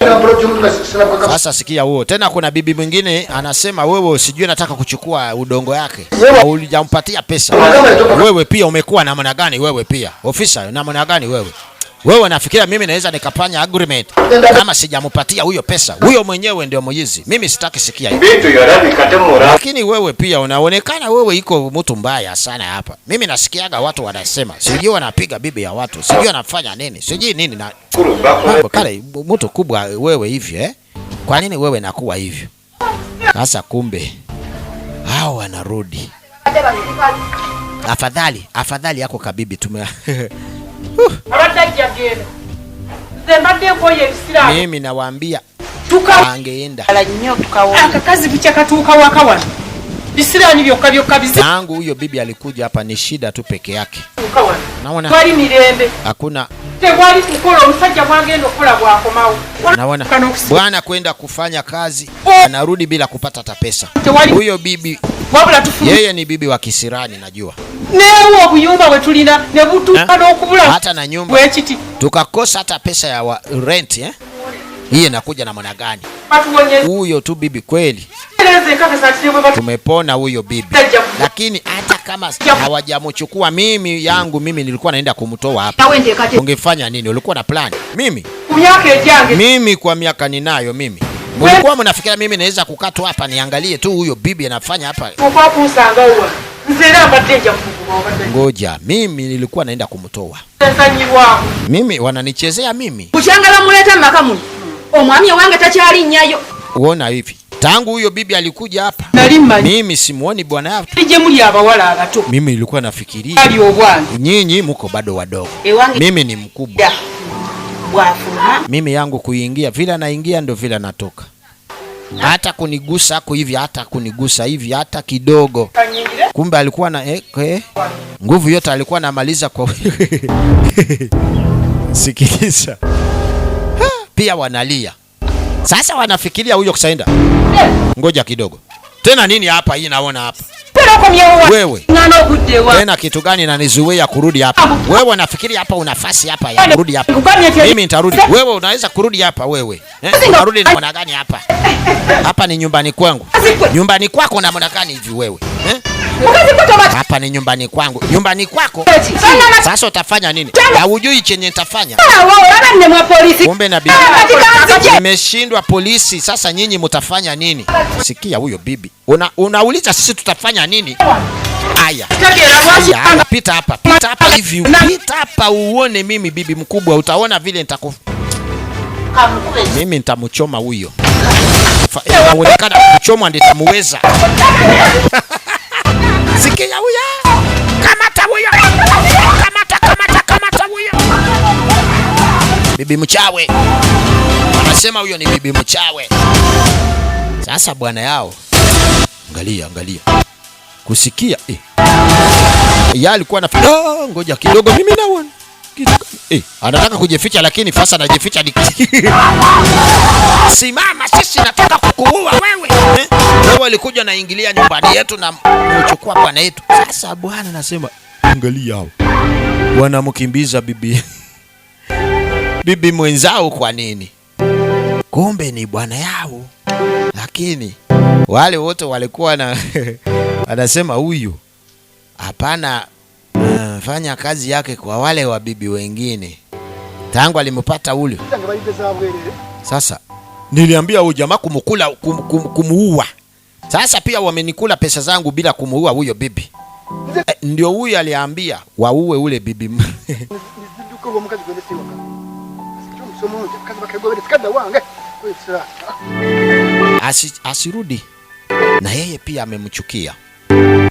Sasa sikia huo. Tena kuna bibi mwingine anasema wewe usijue nataka kuchukua udongo yake. Haujampatia pesa. Wewe pia umekuwa na maana gani wewe pia? Ofisa na maana gani wewe? Wewe nafikiria mimi naweza nikafanya agreement kama sijampatia huyo pesa? Huyo mwenyewe ndio mwizi. Mimi sitaki sikia hiyo. Lakini wewe pia unaonekana wewe iko mtu mbaya sana hapa. Mimi nasikiaga watu wanasema, sijui wanapiga bibi ya watu, sijui wanafanya nini, sijui nini na kale mtu kubwa wewe hivi Kwa nini wewe nakuwa hivyo? Sasa kumbe hao wanarudi. Afadhali yako kabibi mimi nawaambia angeenda. Akakazi vichakatuka wakawana. Bisirani byokka bizi. Tangu huyo bibi alikuja hapa ni shida tu peke yake. Naona kwali mirembe. Hakuna. Tegwali kukola omusajja mwagenda okola bwakomawo. Naona bwana kwenda kufanya kazi anarudi bila kupata hata pesa. Huyo bibi yeye ni bibi wa kisirani najua. Newo obuyumba we tulina ne butuka n'okubula. Hata na nyumba. Tukakosa hata pesa ya rent Hii inakuja na maana gani? Huyo tu bibi kweli. Tumepona huyo bibi. Lakini hata kama hawajamchukua mimi nilikuwa naenda kumtoa hapa. Ungefanya nini? Ulikuwa na plan? Mimi kwa miaka ninayo mimi. Mlikuwa mnafikiria mimi naweza kukatwa hapa niangalie tu huyo bibi anafanya hapa? Ngoja, mimi nilikuwa naenda kumtoa. Mimi wananichezea mimi. Kuchangala muleta makamu. Omwami wange takyali nnyayo. Uona hivi. Tangu huyo bibi alikuja hapa. Mimi simuoni bwana yako. Tije muli abawala abato. Mimi nilikuwa nafikiria. Nyinyi mko bado wadogo. Mimi ni mkubwa. Mimi yangu kuingia vile naingia ndo vile natoka. Hata kunigusa hako hivi, hata kunigusa hivi hata kidogo. Kumbe alikuwa na nguvu yote alikuwa anamaliza kwa sikiliza. Pia wanalia. Sasa wanafikiria huyo kusaenda. Ngoja kidogo. Tena nini hapa hii naona hapa? Wewe. Tena kitu gani inanizuia kurudi hapa? Wewe unafikiria hapa una nafasi hapa ya kurudi hapa? Mimi nitarudi. Wewe unaweza kurudi hapa wewe. Unarudi na maana gani hapa? Hapa ni nyumbani kwangu. Nyumbani kwako na maana gani hivi wewe? Hapa ni nyumbani kwangu. Nyumbani kwako? Sasa utafanya nini? Haujui chenye nitafanya. Kumbe na bibi. Nimeshindwa polisi. Sasa nyinyi mtafanya nini? Sikia huyo bibi. Unauliza sisi tutafanya nini? Aya. Pita hapa. Pita hapa hivi. Pita hapa uone mimi bibi mkubwa. Utaona vile mimi nitamchoma huyo. Inaonekana kuchoma ndio tamuweza. Sikia huyo. Kamata huyo. Kamata huyo. Bibi mchawe. Anasema huyo ni bibi mchawe. Sasa bwana yao. Angalia. Kusikia yeye alikuwa anaficha. Ngoja kidogo mimi naona. Anataka kujificha lakini sasa anajificha Simama, sisi nataka kukuua wewe. Wewe alikuja naingilia nyumbani yetu na kuchukua bwana yetu. Sasa bwana anasema angalia hao. Wanamkimbiza bibi mwenzao kwa nini? Kumbe ni bwana yao. Lakini wale wote walikuwa na anasema huyu hapana, fanya kazi yake kwa wale wa bibi wengine. Tangu alimpata ule. Sasa niliambia huyo jamaa kumuua. Sasa pia wamenikula pesa zangu bila kumuua huyo bibi. Ndio huyu aliambia waue ule bibi. Asirudi. Na yeye pia amemchukia.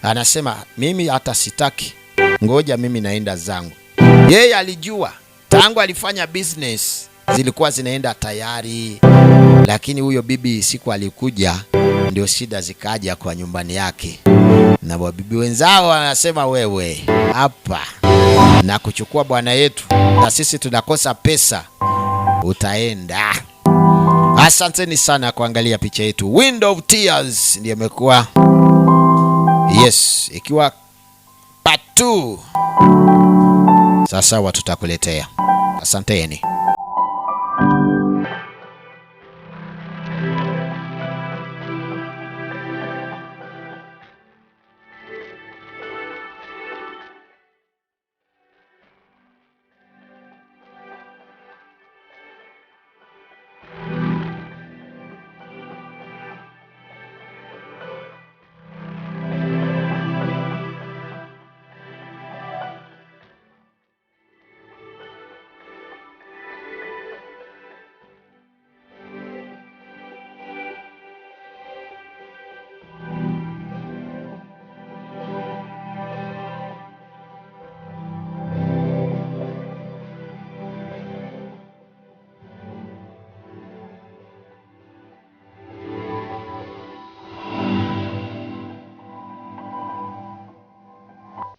Anasema mimi hata sitaki. Ngoja mimi naenda zangu. Yeye alijua tangu alifanya business zilikuwa zinaenda tayari. Lakini huyo bibi siku alikuja ndio shida zikaja kwa nyumbani yake. Na wabibi wenzao wanasema wewe hapa na kuchukua bwana yetu na sisi tunakosa pesa. Utaenda. Asanteni sana kuangalia picha yetu. Wind of Tears ndio imekuwa. Yes, ikiwa part 2. Sasa watu tutakuletea. Asanteni.